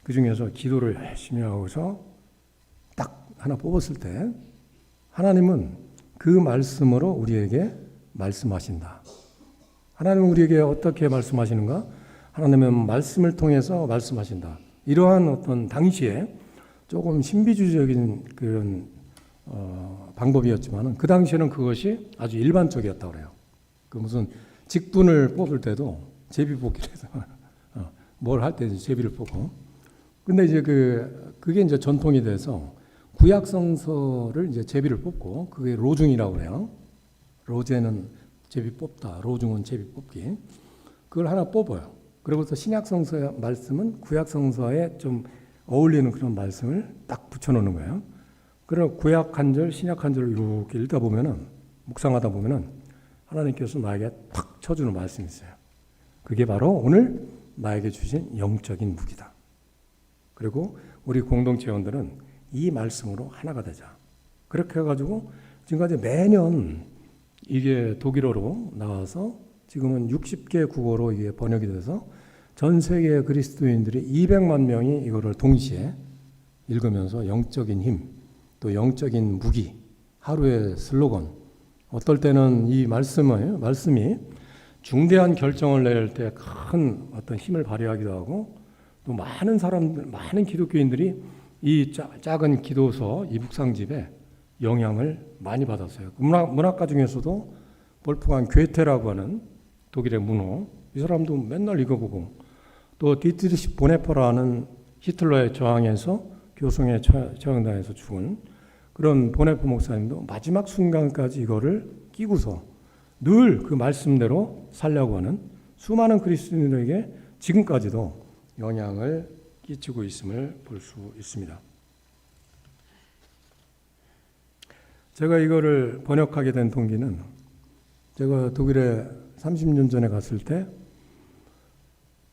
그 중에서 기도를 열심히 하고서 딱 하나 뽑았을 때 하나님은 그 말씀으로 우리에게 말씀하신다. 하나님은 우리에게 어떻게 말씀하시는가? 하나님은 말씀을 통해서 말씀하신다. 이러한 어떤 당시에 조금 신비주의적인 그런 방법이었지만 그 당시에는 그것이 아주 일반적이었다고 그래요. 그 무슨 직분을 뽑을 때도 제비 뽑기를 해서 뭘 할 때 제비를 뽑고. 근데 이제 그게 이제 전통이 돼서 구약 성서를 이제 제비를 뽑고, 그게 로중이라고 그래요. 로제는 제비 뽑다, 로중은 제비 뽑기. 그걸 하나 뽑아요. 그리고서 신약 성서의 말씀은 구약 성서에 좀 어울리는 그런 말씀을 딱 붙여놓는 거예요. 그리고 구약 한 절, 신약 한 절을 이렇게 읽다 보면은, 묵상하다 보면은 하나님께서 나에게 탁 쳐주는 말씀이 있어요. 그게 바로 오늘 나에게 주신 영적인 무기다. 그리고 우리 공동체원들은 이 말씀으로 하나가 되자. 그렇게 해가지고 지금까지 매년 이게 독일어로 나와서 지금은 60개 국어로 이게 번역이 돼서 전 세계 그리스도인들이 200만 명이 이거를 동시에 읽으면서 영적인 힘, 또 영적인 무기, 하루의 슬로건, 어떨 때는 이 말씀이 중대한 결정을 낼 때 큰 어떤 힘을 발휘하기도 하고, 또 많은 사람들, 많은 기독교인들이 이 작은 기도서, 이 묵상집에 영향을 많이 받았어요. 문학가 중에서도 볼프강 괴테라고 하는 독일의 문호, 이 사람도 맨날 읽어보고, 또 디트리시 보네퍼라는 히틀러의 저항에서 교성에 처형당해서 죽은 그런 보네퍼 목사님도 마지막 순간까지 이거를 끼고서 늘 그 말씀대로 살려고 하는 수많은 그리스도인들에게 지금까지도 영향을 끼치고 있음을 볼 수 있습니다. 제가 이거를 번역하게 된 동기는, 제가 독일에 30년 전에 갔을 때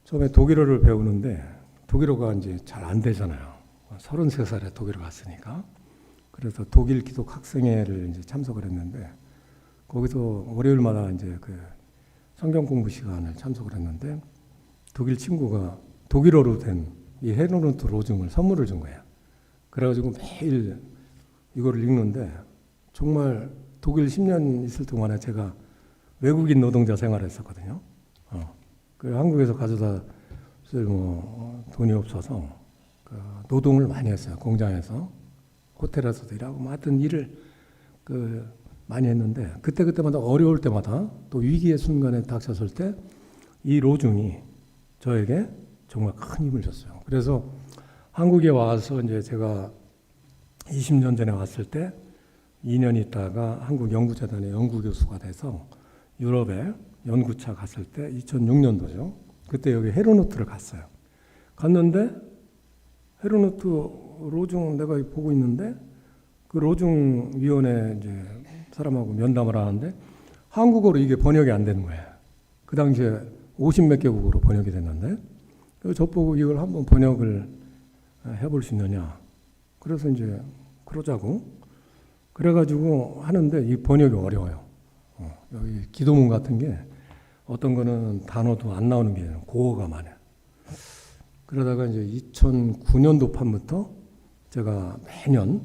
처음에 독일어를 배우는데 독일어가 이제 잘 안 되잖아요. 33살에 독일에 갔으니까. 그래서 독일 기독 학생회를 이제 참석을 했는데, 거기서 월요일마다 이제 그 성경 공부 시간을 참석을 했는데, 독일 친구가 독일어로 된 이 헤르노트 로중을 선물을 준 거예요. 그래가지고 매일 이거를 읽는데, 정말 독일 10년 있을 동안에 제가 외국인 노동자 생활을 했었거든요. 그 한국에서 가져다 쓸 돈이 없어서 그 노동을 많이 했어요. 공장에서, 호텔에서도 일하고, 하여튼 일을 많이 했는데, 그때마다 어려울 때마다, 또 위기의 순간에 닥쳤을 때 이 로중이 저에게 정말 큰 힘을 줬어요. 그래서 한국에 와서 이제 제가 20년 전에 왔을 때 2년 있다가 한국연구재단의 연구교수가 돼서 유럽에 연구차 갔을 때 2006년도죠. 그때 여기 헤르노트를 갔어요. 갔는데 헤르노트 로중 내가 보고 있는데 그 로중 위원회 이제 사람하고 면담을 하는데 한국어로 이게 번역이 안 되는 거예요. 그 당시에 50몇 개국어로 번역이 됐는데 저보고 이걸 한번 번역을 해볼 수 있느냐. 그래서 이제 그러자고 그래가지고 하는데 이 번역이 어려워요. 여기 기도문 같은 게 어떤 거는 단어도 안 나오는 게 고어가 많아요. 그러다가 이제 2009년도 판부터 제가 매년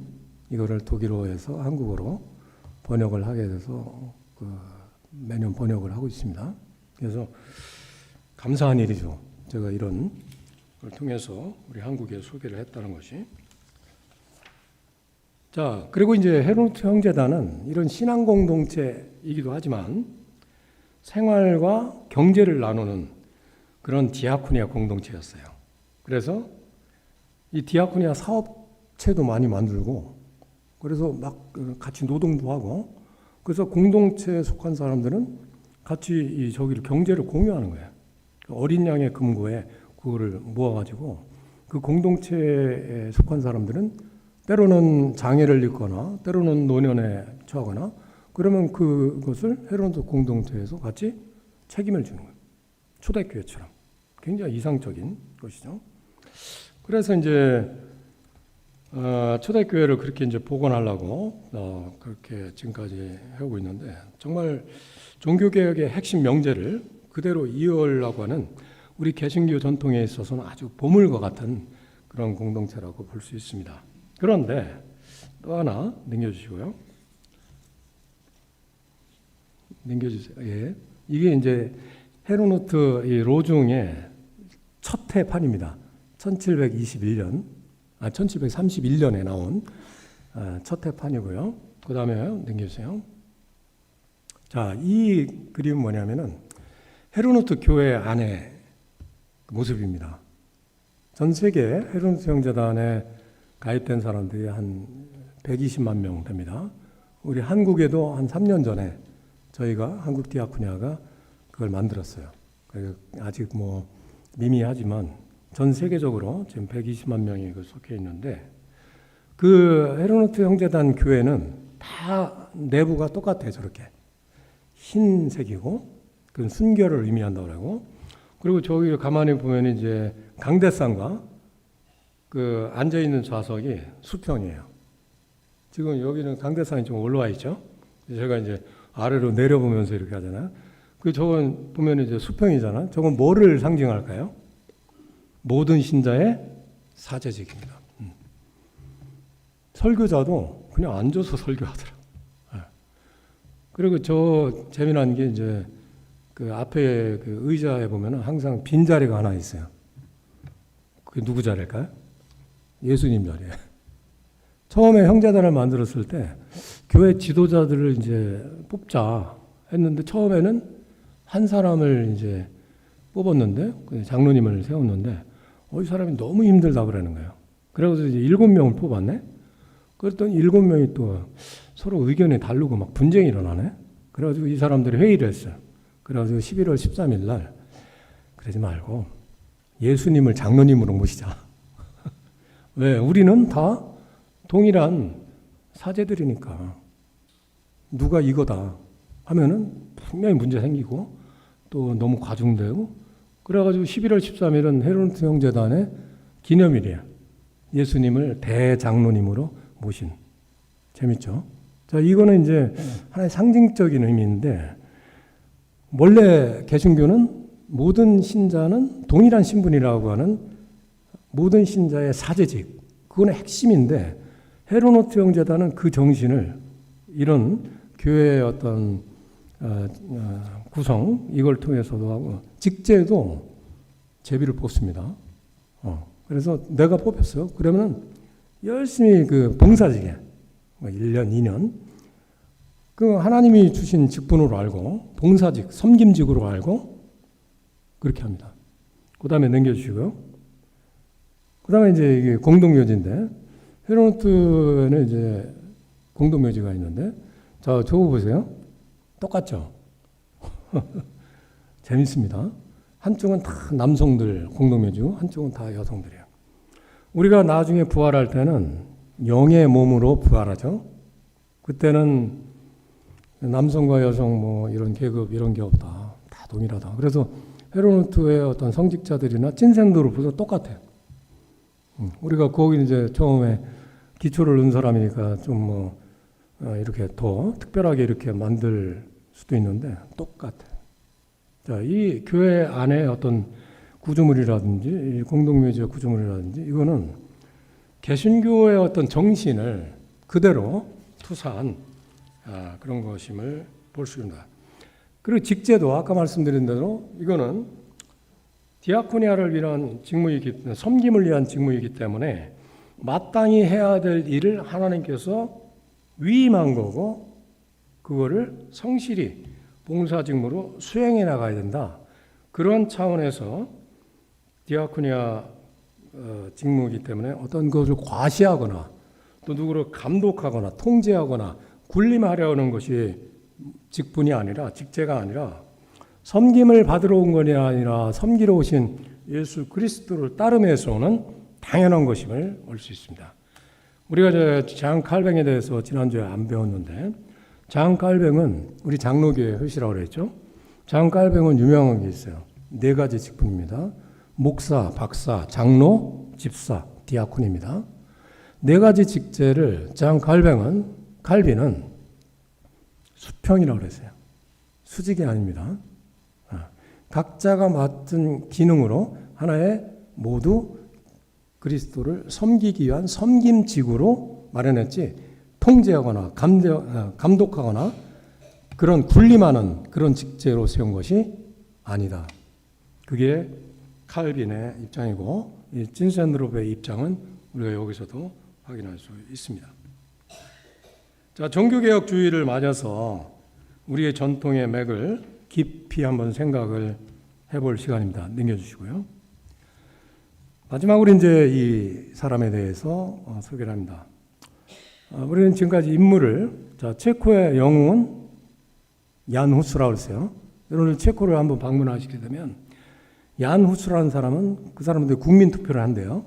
이거를 독일어에서 한국어로 번역을 하게 돼서 매년 번역을 하고 있습니다. 그래서 감사한 일이죠. 제가 이런 걸 통해서 우리 한국에 소개를 했다는 것이. 자, 그리고 이제 헤르노트 형제단은 이런 신앙 공동체이기도 하지만 생활과 경제를 나누는 그런 디아코니아 공동체였어요. 그래서 이 디아코니아 사업체도 많이 만들고 그래서 막 같이 노동도 하고 그래서 공동체에 속한 사람들은 같이 이 저기를 경제를 공유하는 거예요. 어린 양의 금고에 그거를 모아가지고 그 공동체에 속한 사람들은 때로는 장애를 입거나 때로는 노년에 처하거나 그러면 그것을 헤르노트 공동체에서 같이 책임을 주는 거예요. 초대교회처럼. 굉장히 이상적인 것이죠. 그래서 이제 초대교회를 그렇게 이제 복원하려고 그렇게 지금까지 해오고 있는데 정말 종교개혁의 핵심 명제를 그대로 이어가려고 하는 우리 개신교 전통에 있어서는 아주 보물과 같은 그런 공동체라고 볼 수 있습니다. 그런데 또 하나 넘겨주시고요. 넘겨주세요. 예. 이게 이제 헤르노트 이 로중의 첫 회판입니다. 1731년에 나온 첫 회판이고요. 그 다음에 넘겨주세요. 자, 이 그림은 뭐냐면은 헤르노트 교회 안의 모습입니다. 전 세계 헤르노트 형제단에 가입된 사람들이 한 120만 명 됩니다. 우리 한국에도 한 3년 전에 저희가 한국 디아코니아가 그걸 만들었어요. 아직 뭐 미미하지만 전 세계적으로 지금 120만 명이 속해 있는데 그 헤르노트 형제단 교회는 다 내부가 똑같아요. 저렇게 흰색이고 그건 순결을 의미한다고 하고 그리고 저기 가만히 보면 이제 강대상과 그 앉아 있는 좌석이 수평이에요. 지금 여기는 강대상이 좀 올라와 있죠. 제가 이제 아래로 내려보면서 이렇게 하잖아요. 그 저건 보면 이제 수평이잖아요. 저건 뭐를 상징할까요? 모든 신자의 사제직입니다. 설교자도 그냥 앉아서 설교하더라고요. 그리고 저 재미난 게 이제 그 앞에 그 의자에 보면은 항상 빈 자리가 하나 있어요. 그게 누구 자리일까요? 예수님 자리에. 처음에 형제단을 만들었을 때 교회 지도자들을 이제 뽑자 했는데 처음에는 한 사람을 이제 뽑았는데 장로님을 세웠는데 이 사람이 너무 힘들다 그러는 거예요. 그래서 이제 7명을 뽑았네. 그랬더니 7명이 또 서로 의견이 다르고 막 분쟁이 일어나네. 그래가지고 이 사람들이 회의를 했어요. 그래가지고 11월 13일 날 그러지 말고 예수님을 장로님으로 모시자. 왜? 우리는 다 동일한 사제들이니까 누가 이거다 하면은 분명히 문제 생기고 또 너무 과중되고 그래가지고 11월 13일은 헤르노트 형제단의 기념일이에요. 예수님을 대장로님으로 모신. 재밌죠? 자, 이거는 이제 하나의 상징적인 의미인데 원래 개신교는 모든 신자는 동일한 신분이라고 하는 모든 신자의 사제직, 그거는 핵심인데 헤르노트 형제단은 그 정신을 이런 교회의 어떤 구성 이걸 통해서도 하고 직제도 제비를 뽑습니다. 그래서 내가 뽑혔어요. 그러면은 열심히 그 봉사직에 1년, 2년 그 하나님이 주신 직분으로 알고 봉사직, 섬김직으로 알고 그렇게 합니다. 그 다음에 넘겨주시고요. 그 다음에 이제 이게 공동묘지인데 헤르노트는 이제 공동묘지가 있는데 자, 저거 보세요. 똑같죠? 재밌습니다. 한쪽은 다 남성들 공동묘지고 한쪽은 다 여성들이에요. 우리가 나중에 부활할 때는 영의 몸으로 부활하죠. 그때는 남성과 여성 뭐 이런 계급 이런 게 없다. 다 동일하다. 그래서 헤르노트의 어떤 성직자들이나 찐생도를 보서 똑같아요. 우리가 거기 이제 처음에 기초를 넣은 사람이니까 좀 뭐 이렇게 더 특별하게 이렇게 만들 수도 있는데 똑같아요. 자, 이 교회 안에 어떤 구조물이라든지 이 공동묘지의 구조물이라든지 이거는 개신교의 어떤 정신을 그대로 투사한 그런 것임을 볼 수 있습니다. 그리고 직제도 아까 말씀드린 대로 이거는 디아코니아를 위한 직무이기, 섬김을 위한 직무이기 때문에 마땅히 해야 될 일을 하나님께서 위임한 거고 그거를 성실히 봉사 직무로 수행해 나가야 된다. 그런 차원에서 디아코니아 직무이기 때문에 어떤 것을 과시하거나 또 누구를 감독하거나 통제하거나 군림하려는 것이 직분이 아니라 직제가 아니라 섬김을 받으러 온 것이 아니라 섬기러 오신 예수 그리스도를 따름에서 오는 당연한 것임을 알 수 있습니다. 우리가 장 칼뱅에 대해서 지난주에 안 배웠는데 장 칼뱅은 우리 장로교회 회시라고 그랬죠. 장 칼뱅은 유명한 게 있어요. 4가지 직분입니다. 목사, 박사, 장로, 집사, 디아콘입니다. 4가지 직제를 장 칼빈은 수평이라고 그랬어요. 수직이 아닙니다. 각자가 맡은 기능으로 하나의 모두 그리스도를 섬기기 위한 섬김직으로 마련했지 통제하거나 감독하거나 그런 군림하는 그런 직제로 세운 것이 아니다. 그게 칼빈의 입장이고 이 찐센드롭의 입장은 우리가 여기서도 확인할 수 있습니다. 자, 종교개혁주의를 맞아서 우리의 전통의 맥을 깊이 한번 생각을 해볼 시간입니다. 넘겨주시고요. 마지막으로 이제 이 사람에 대해서 소개를 합니다. 우리는 지금까지 인물을, 체코의 영웅은 얀 후스라고 했어요. 여러분 체코를 한번 방문하시게 되면 얀 후스라는 사람은 그 사람들 국민 투표를 한대요.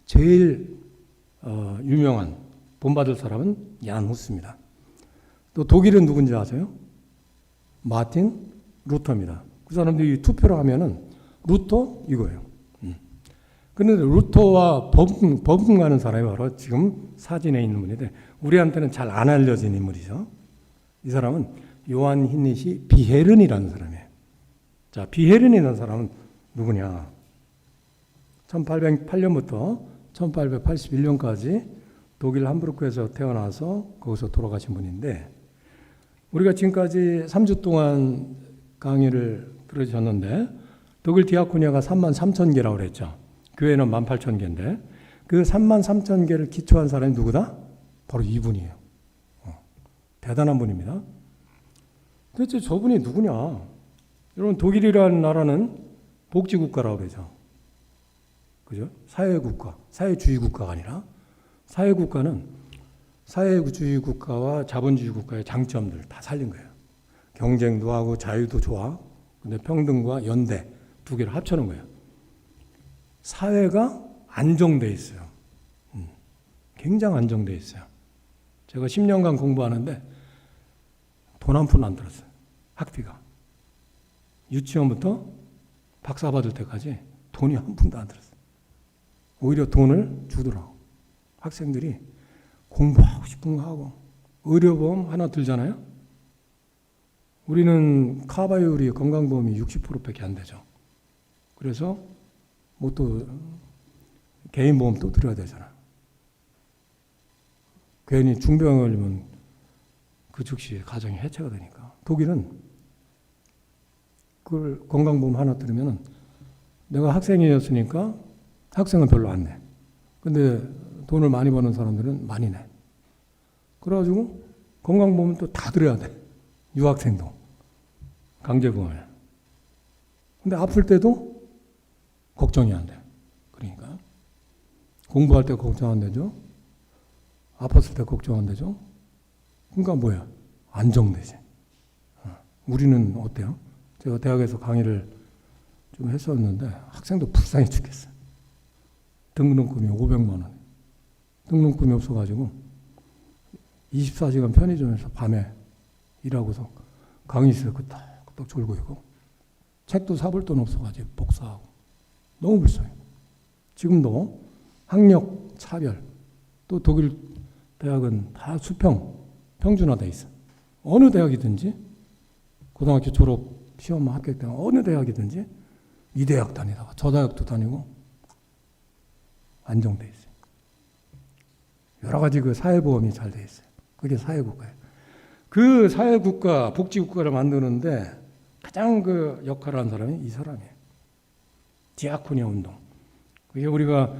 제일 유명한 본받을 사람은 얀 후스입니다. 또 독일은 누군지 아세요? 마틴 루터입니다. 그 사람들이 투표를 하면은 루터 이거예요. 그런데 루터와 버금가는 사람이 바로 지금 사진에 있는 분인데 우리한테는 잘 안 알려진 인물이죠. 이 사람은 요한 히니시 비헤른이라는 사람이에요. 자, 비헤른이라는 사람은 누구냐? 1808년부터 1881년까지 독일 함부르크에서 태어나서 거기서 돌아가신 분인데 우리가 지금까지 3주 동안 강의를 들으셨는데 독일 디아코니아가 33,000개라고 그랬죠. 교회는 18,000개인데 그 33,000개를 기초한 사람이 누구다? 바로 이분이에요. 대단한 분입니다. 도대체 저분이 누구냐? 여러분 독일이라는 나라는 복지국가라고 그러죠. 그죠? 사회국가, 사회주의 국가가 아니라 사회국가는 사회주의 국가와 자본주의 국가의 장점들 다 살린 거예요. 경쟁도 하고 자유도 좋아. 근데 평등과 연대 2개를 합쳐놓은 거예요. 사회가 안정돼 있어요. 굉장히 안정돼 있어요. 제가 10년간 공부하는데 돈 한 푼 안 들었어요. 학비가. 유치원부터 박사 받을 때까지 돈이 한 푼도 안 들었어요. 오히려 돈을 주더라고. 학생들이 공부하고 싶은 거 하고 의료보험 하나 들잖아요. 우리는 카바율이 건강보험이 60%밖에 안 되죠. 그래서 뭐 또 개인보험 또 들어야 되잖아. 괜히 중병 걸리면 그 즉시 가정이 해체가 되니까. 독일은 그걸 건강보험 하나 들으면 내가 학생이었으니까 학생은 별로 안 내. 근데 돈을 많이 버는 사람들은 많이 내. 그래가지고 건강보험은 또 다 들어야 돼. 유학생도. 강제보험에. 근데 아플 때도 걱정이 안 돼. 그러니까. 공부할 때 걱정 안 되죠? 아팠을 때 걱정 안 되죠? 그러니까 뭐야? 안정되지. 우리는 어때요? 제가 대학에서 강의를 좀 했었는데 학생도 불쌍해 죽겠어요. 등록금이 500만 원. 등록금이 없어가지고 24시간 편의점에서 밤에 일하고서 강의실에 끄떡끄떡 졸고 있고 책도 사볼 돈 없어가지고 복사하고 너무 불쌍해요. 지금도 학력 차별, 또 독일 대학은 다 수평, 평준화돼 있어. 어느 대학이든지 고등학교 졸업 시험 합격되면 어느 대학이든지 이 대학 다니다가 저 대학도 다니고 안정돼 있어요. 여러 가지 그 사회보험이 잘 돼 있어요. 그게 사회국가예요. 그 사회국가, 복지국가를 만드는데 가장 그 역할을 한 사람이 이 사람이에요. 디아코니아 운동. 그게 우리가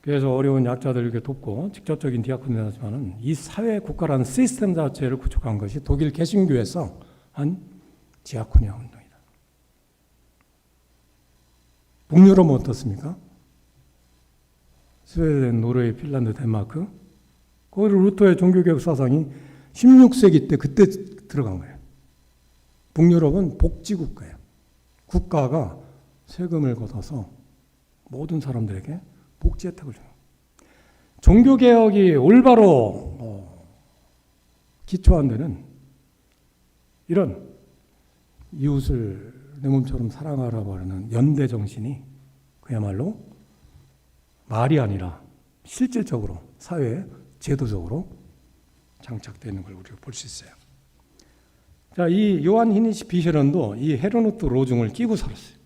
그래서 어려운 약자들 이렇게 돕고 직접적인 디아코니아는 하지만은 이 사회국가라는 시스템 자체를 구축한 것이 독일 개신교에서 한 디아코니아 운동이다. 북유럽은 어떻습니까? 스웨덴, 노르웨이, 핀란드, 덴마크. 거기 루터의 종교개혁 사상이 16세기 때 그때 들어간 거예요. 북유럽은 복지국가예요. 국가가 세금을 걷어서 모든 사람들에게 복지 혜택을 줘요. 종교개혁이 올바로 기초한 데는 이런 이웃을 내 몸처럼 사랑하라고 하는 연대 정신이 그야말로 말이 아니라 실질적으로 사회에 제도적으로 장착되는 걸 우리가 볼 수 있어요. 자, 이 요한 히니시 비셰런도 이 헤르노트 로중을 끼고 살았어요.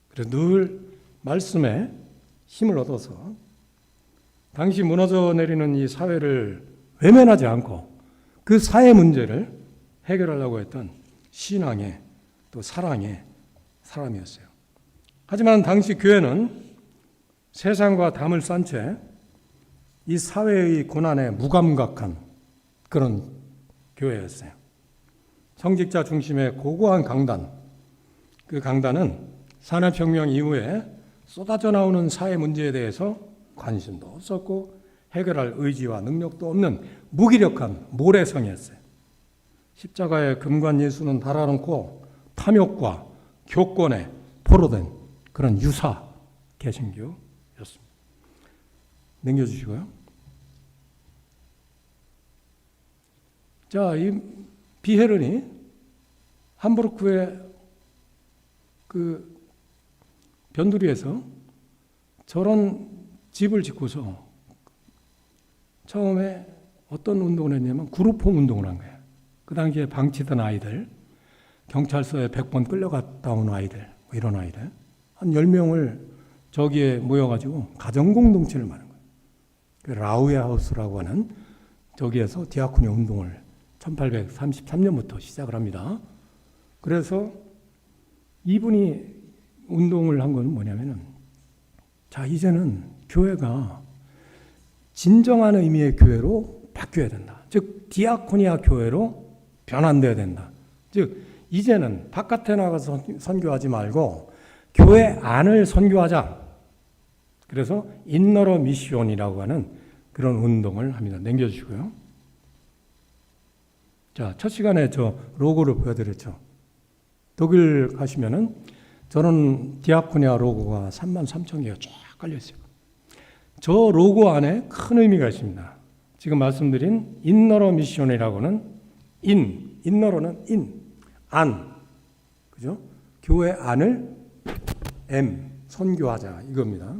그래서 늘 말씀에 힘을 얻어서 당시 무너져 내리는 이 사회를 외면하지 않고 그 사회 문제를 해결하려고 했던 신앙의 또 사랑의 사람이었어요. 하지만 당시 교회는 세상과 담을 싼 채 이 사회의 고난에 무감각한 그런 교회였어요. 성직자 중심의 고고한 강단, 그 강단은 산업혁명 이후에 쏟아져 나오는 사회 문제에 대해서 관심도 없었고 해결할 의지와 능력도 없는 무기력한 모래성이었어요. 십자가의 금관 예수는 달아놓고 탐욕과 교권에 포로된 그런 유사 개신교였습니다. 넘겨주시고요. 자, 이 비헤른이 함부르크의 그 변두리에서 저런 집을 짓고서 처음에 어떤 운동을 했냐면 그룹홈 운동을 한 거예요. 그 당시에 방치된 아이들, 경찰서에 100번 끌려갔다 온 아이들, 뭐 이런 아이들 한 10명을 저기에 모여가지고 가정공동체를 만든 거예요. 그 라우에 하우스라고 하는 저기에서 디아코니아 운동을 1833년부터 시작을 합니다. 그래서 이분이 운동을 한 건 뭐냐면은 자, 이제는 교회가 진정한 의미의 교회로 바뀌어야 된다. 즉 디아코니아 교회로 변환돼야 된다. 즉 이제는 바깥에 나가서 선교하지 말고 교회 안을 선교하자. 그래서 인너러 미시온이라고 하는 그런 운동을 합니다. 넘겨주시고요. 자, 첫 시간에 저 로고를 보여드렸죠. 독일 가시면은 저는 디아코니아 로고가 33,000개가 쫙 깔려있어요. 저 로고 안에 큰 의미가 있습니다. 지금 말씀드린 인너러 미시온이라고는 인너러는 안, 그죠? 교회 안을 선교하자 이겁니다.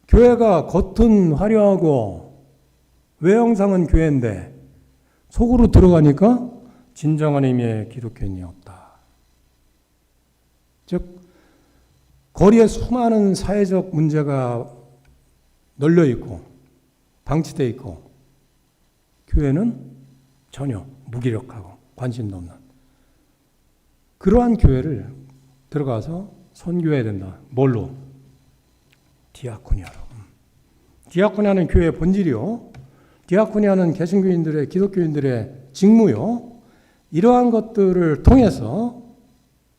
교회가 겉은 화려하고 외형상은 교회인데 속으로 들어가니까 진정한 의미의 기독교인이 없다. 즉 거리에 수많은 사회적 문제가 널려 있고 방치되어 있고 교회는 전혀 무기력하고 관심도 없는 그러한 교회를 들어가서 선교해야 된다. 뭘로? 디아코니아로. 디아코니아는 교회의 본질이요. 디아코니아는 개신교인들의 기독교인들의 직무요. 이러한 것들을 통해서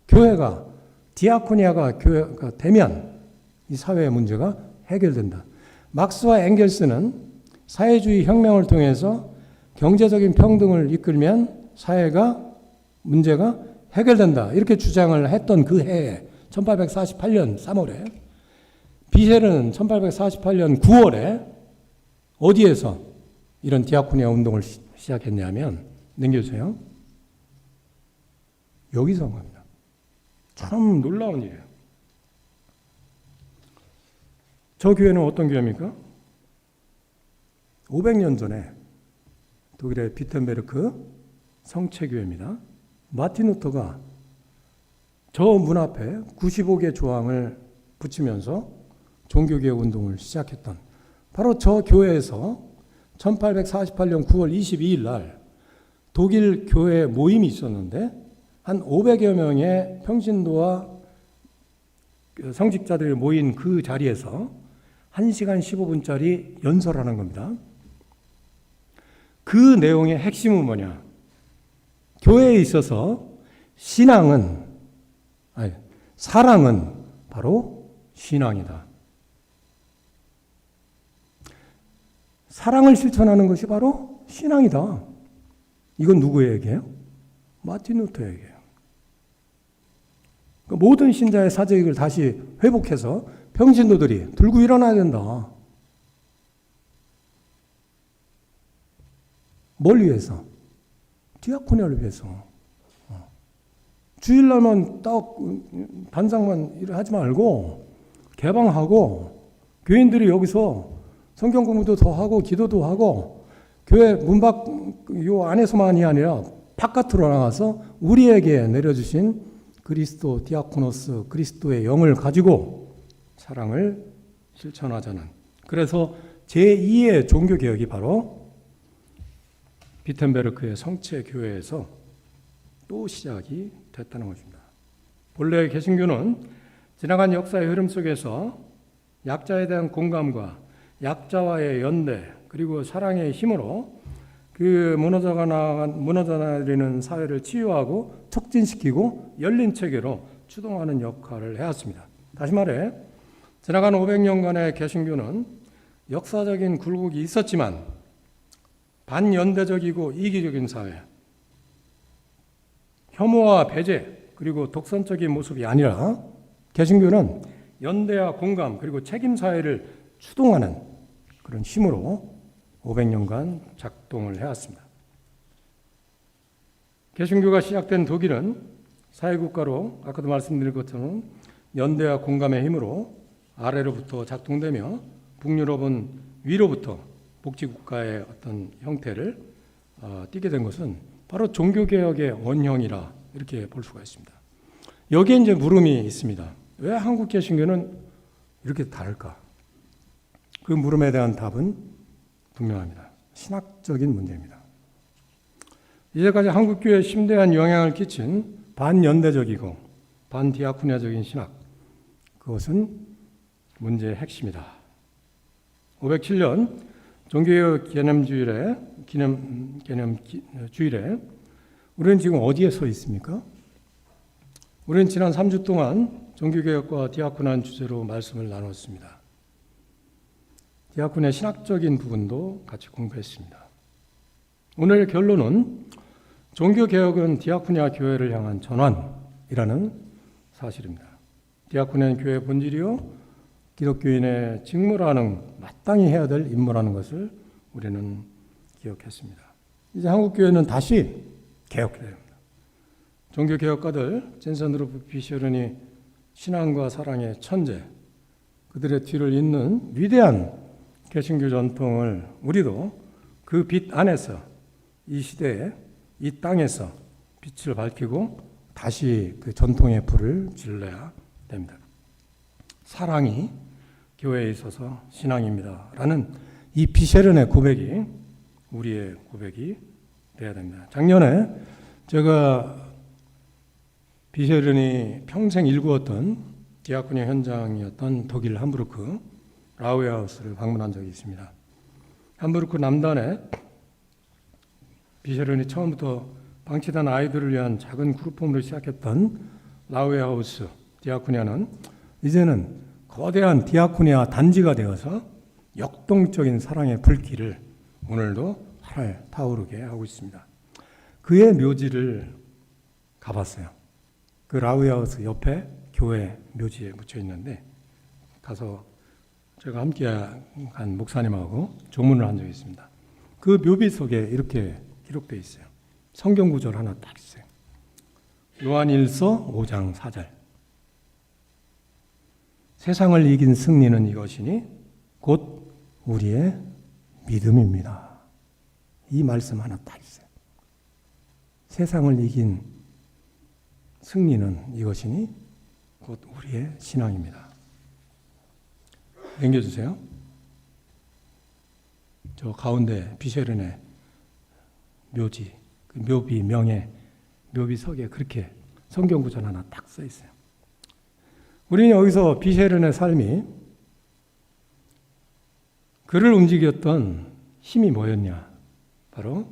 교회가 디아코니아가 교회가 되면 이 사회의 문제가 해결된다. 막스와 엥겔스는 사회주의 혁명을 통해서 경제적인 평등을 이끌면 사회가 문제가 해결된다. 이렇게 주장을 했던 그 해에 1848년 3월에 비셰르는 1848년 9월에 어디에서 이런 디아코니아 운동을 시작했냐면 넘겨주세요. 여기서 한 겁니다. 참 놀라운 일이에요. 저 교회는 어떤 교회입니까? 500년 전에 독일의 비텐베르크 성체교회입니다. 마틴 루터가 저 문 앞에 95개 조항을 붙이면서 종교개혁 운동을 시작했던 바로 저 교회에서 1848년 9월 22일 날 독일 교회 모임이 있었는데 한 500여 명의 평신도와 성직자들이 모인 그 자리에서 1시간 15분짜리 연설하는 겁니다. 그 내용의 핵심은 뭐냐? 교회에 있어서 사랑은 바로 신앙이다. 사랑을 실천하는 것이 바로 신앙이다. 이건 누구의 얘기예요? 마틴 루터의 얘기예요. 그러니까 모든 신자의 사제익을 다시 회복해서 평신도들이 들고 일어나야 된다. 뭘 위해서? 디아코니아를 위해서. 주일날만 딱 반상만 하지 말고 개방하고 교인들이 여기서 성경 공부도 더 하고 기도도 하고 교회 문밖 요 안에서만이 아니라 바깥으로 나가서 우리에게 내려주신 그리스도 디아코노스 그리스도의 영을 가지고 사랑을 실천하자는, 그래서 제2의 종교개혁이 바로 비텐베르크의 성체교회에서 또 시작이 됐다는 것입니다. 본래 개신교는 지나간 역사의 흐름 속에서 약자에 대한 공감과 약자와의 연대 그리고 사랑의 힘으로 그 무너져내리는 사회를 치유하고 촉진시키고 열린 체계로 추동하는 역할을 해왔습니다. 다시 말해 지나간 500년간의 개신교는 역사적인 굴곡이 있었지만 반연대적이고 이기적인 사회, 혐오와 배제 그리고 독선적인 모습이 아니라 개신교는 연대와 공감 그리고 책임 사회를 추동하는 그런 힘으로 500년간 작동을 해왔습니다. 개신교가 시작된 독일은 사회국가로 아까도 말씀드린 것처럼 연대와 공감의 힘으로 아래로부터 작동되며 북유럽은 위로부터 복지국가의 어떤 형태를 띠게 된 것은 바로 종교개혁의 원형이라 이렇게 볼 수가 있습니다. 여기에 이제 물음이 있습니다. 왜 한국 개신교는 이렇게 다를까? 그 물음에 대한 답은 분명합니다. 신학적인 문제입니다. 이제까지 한국교회에 심대한 영향을 끼친 반연대적이고 반디아코니아적인 신학, 그것은 문제의 핵심이다. 507년 종교개혁 기념주일에 우리는 지금 어디에 서 있습니까? 우리는 지난 3주 동안 종교개혁과 디아코니아 주제로 말씀을 나눴습니다. 디아코니아 신학적인 부분도 같이 공부했습니다. 오늘 결론은 종교개혁은 디아코니아 교회를 향한 전환이라는 사실입니다. 디아코니아는 교회의 본질이요 기독교인의 직무라는, 마땅히 해야 될 임무라는 것을 우리는 기억했습니다. 이제 한국교회는 다시 개혁해야 됩니다. 종교개혁가들 젠센드로프 비셔른이 신앙과 사랑의 천재, 그들의 뒤를 잇는 위대한 개신교 전통을 우리도 그 빛 안에서 이 시대에 이 땅에서 빛을 밝히고 다시 그 전통의 불을 질러야 됩니다. 사랑이 교회에 있어서 신앙입니다 라는 이 비셰른의 고백이 우리의 고백이 되어야 됩니다. 작년에 제가 비셰른이 평생 일구었던 디아코니아 현장이었던 독일 함부르크 라우에하우스를 방문한 적이 있습니다. 함부르크 남단에 비셰른이 처음부터 방치된 아이들을 위한 작은 그룹홈으로 시작했던 라우에하우스 디아코니아는 이제는 거대한 디아코니아 단지가 되어서 역동적인 사랑의 불길을 오늘도 활 타오르게 하고 있습니다. 그의 묘지를 가봤어요. 그 라우이하우스 옆에 교회 묘지에 묻혀 있는데 가서 제가 함께 간 목사님하고 조문을 한 적이 있습니다. 그 묘비 속에 이렇게 기록되어 있어요. 성경 구절 하나 딱 있어요. 요한일서 5장 4절. 세상을 이긴 승리는 이것이니 곧 우리의 믿음입니다. 이 말씀 하나 딱 있어요. 세상을 이긴 승리는 이것이니 곧 우리의 신앙입니다. 넘겨주세요. 저 가운데 비쉐른의 묘지, 그 묘비 명예, 묘비석에 그렇게 성경 구절 하나 딱 써 있어요. 우리는 여기서 비쉐른의 삶이 그를 움직였던 힘이 뭐였냐? 바로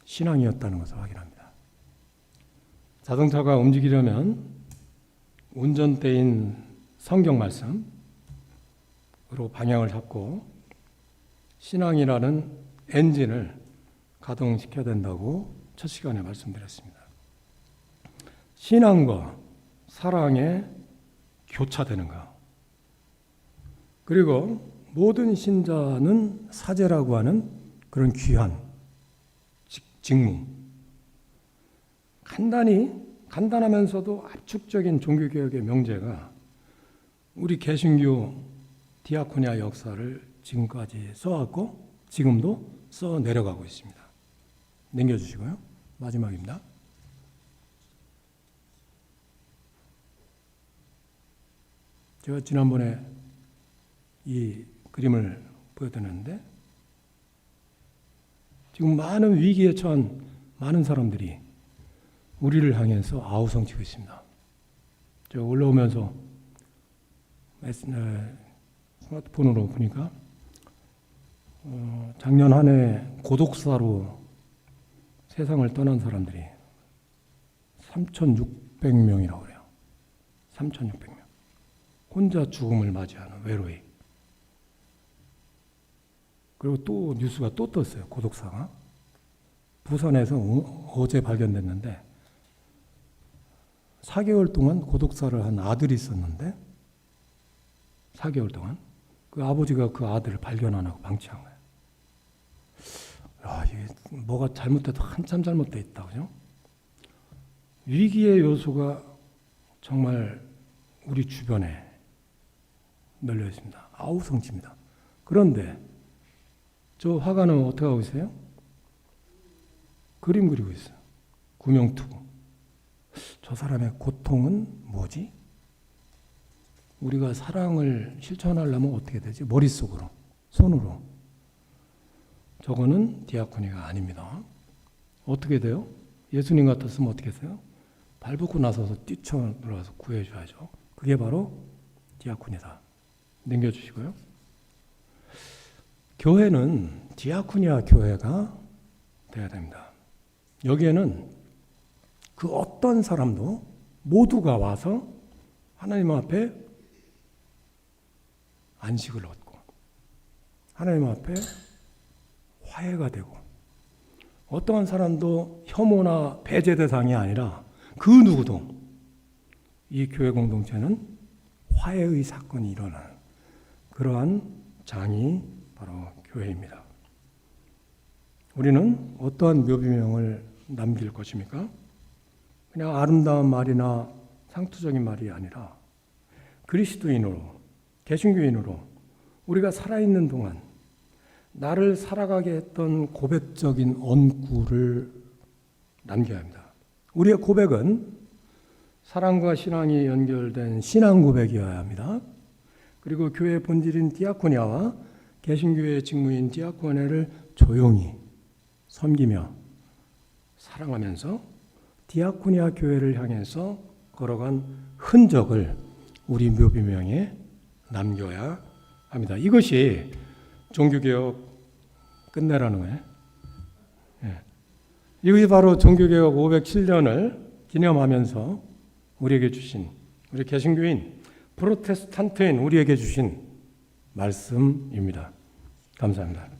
신앙이었다는 것을 확인합니다. 자동차가 움직이려면 운전대인 성경 말씀으로 방향을 잡고 신앙이라는 엔진을 가동시켜야 된다고 첫 시간에 말씀드렸습니다. 신앙과 사랑에 교차되는 것. 그리고 모든 신자는 사제라고 하는 그런 귀한 직무. 간단하면서도 압축적인 종교개혁의 명제가 우리 개신교 디아코니아 역사를 지금까지 써왔고 지금도 써 내려가고 있습니다. 넘겨주시고요. 마지막입니다. 제가 지난번에 이 그림을 보여드렸는데 지금 많은 위기에 처한 많은 사람들이 우리를 향해서 아우성치고 있습니다. 제가 올라오면서 스마트폰으로 보니까 작년 한 해 고독사로 세상을 떠난 사람들이 3,600명이라고 그래요. 3,600명. 혼자 죽음을 맞이하는 외로이. 그리고 또 뉴스가 또 떴어요. 고독사가. 부산에서 어제 발견됐는데 4개월 동안 고독사를 한 아들이 있었는데 4개월 동안 그 아버지가 그 아들을 발견 안 하고 방치한 거예요. 야, 이게 뭐가 잘못돼도 한참 잘못돼 있다. 그죠? 위기의 요소가 정말 우리 주변에 널려 있습니다. 아우성치입니다. 그런데 저 화가는 어떻게 하고 있어요? 그림 그리고 있어요. 구명투구. 저 사람의 고통은 뭐지? 우리가 사랑을 실천하려면 어떻게 되지? 머릿속으로, 손으로. 저거는 디아코니가 아닙니다. 어떻게 돼요? 예수님 같았으면 어떻게 했어요? 발벗고 나서서 뛰쳐들어가서 구해줘야죠. 그게 바로 디아코니다. 넘겨주시고요. 교회는 디아코니아 교회가 돼야 됩니다. 여기에는 그 어떤 사람도 모두가 와서 하나님 앞에 안식을 얻고 하나님 앞에 화해가 되고 어떠한 사람도 혐오나 배제 대상이 아니라 그 누구도 이 교회 공동체는 화해의 사건이 일어나는 그러한 장이 바로 교회입니다. 우리는 어떠한 묘비명을 남길 것입니까? 그냥 아름다운 말이나 상투적인 말이 아니라 그리스도인으로, 개신교인으로 우리가 살아있는 동안 나를 살아가게 했던 고백적인 언구를 남겨야 합니다. 우리의 고백은 사랑과 신앙이 연결된 신앙 고백이어야 합니다. 그리고 교회의 본질인 디아코니아와 개신교회의 직무인 디아코니아를 조용히 섬기며 사랑하면서 디아코니아 교회를 향해서 걸어간 흔적을 우리 묘비명에 남겨야 합니다. 이것이 종교개혁 끝내라는 거예요. 이것이 바로 종교개혁 507년을 기념하면서 우리에게 주신, 우리 개신교인 프로테스탄트인 우리에게 주신 말씀입니다. 감사합니다.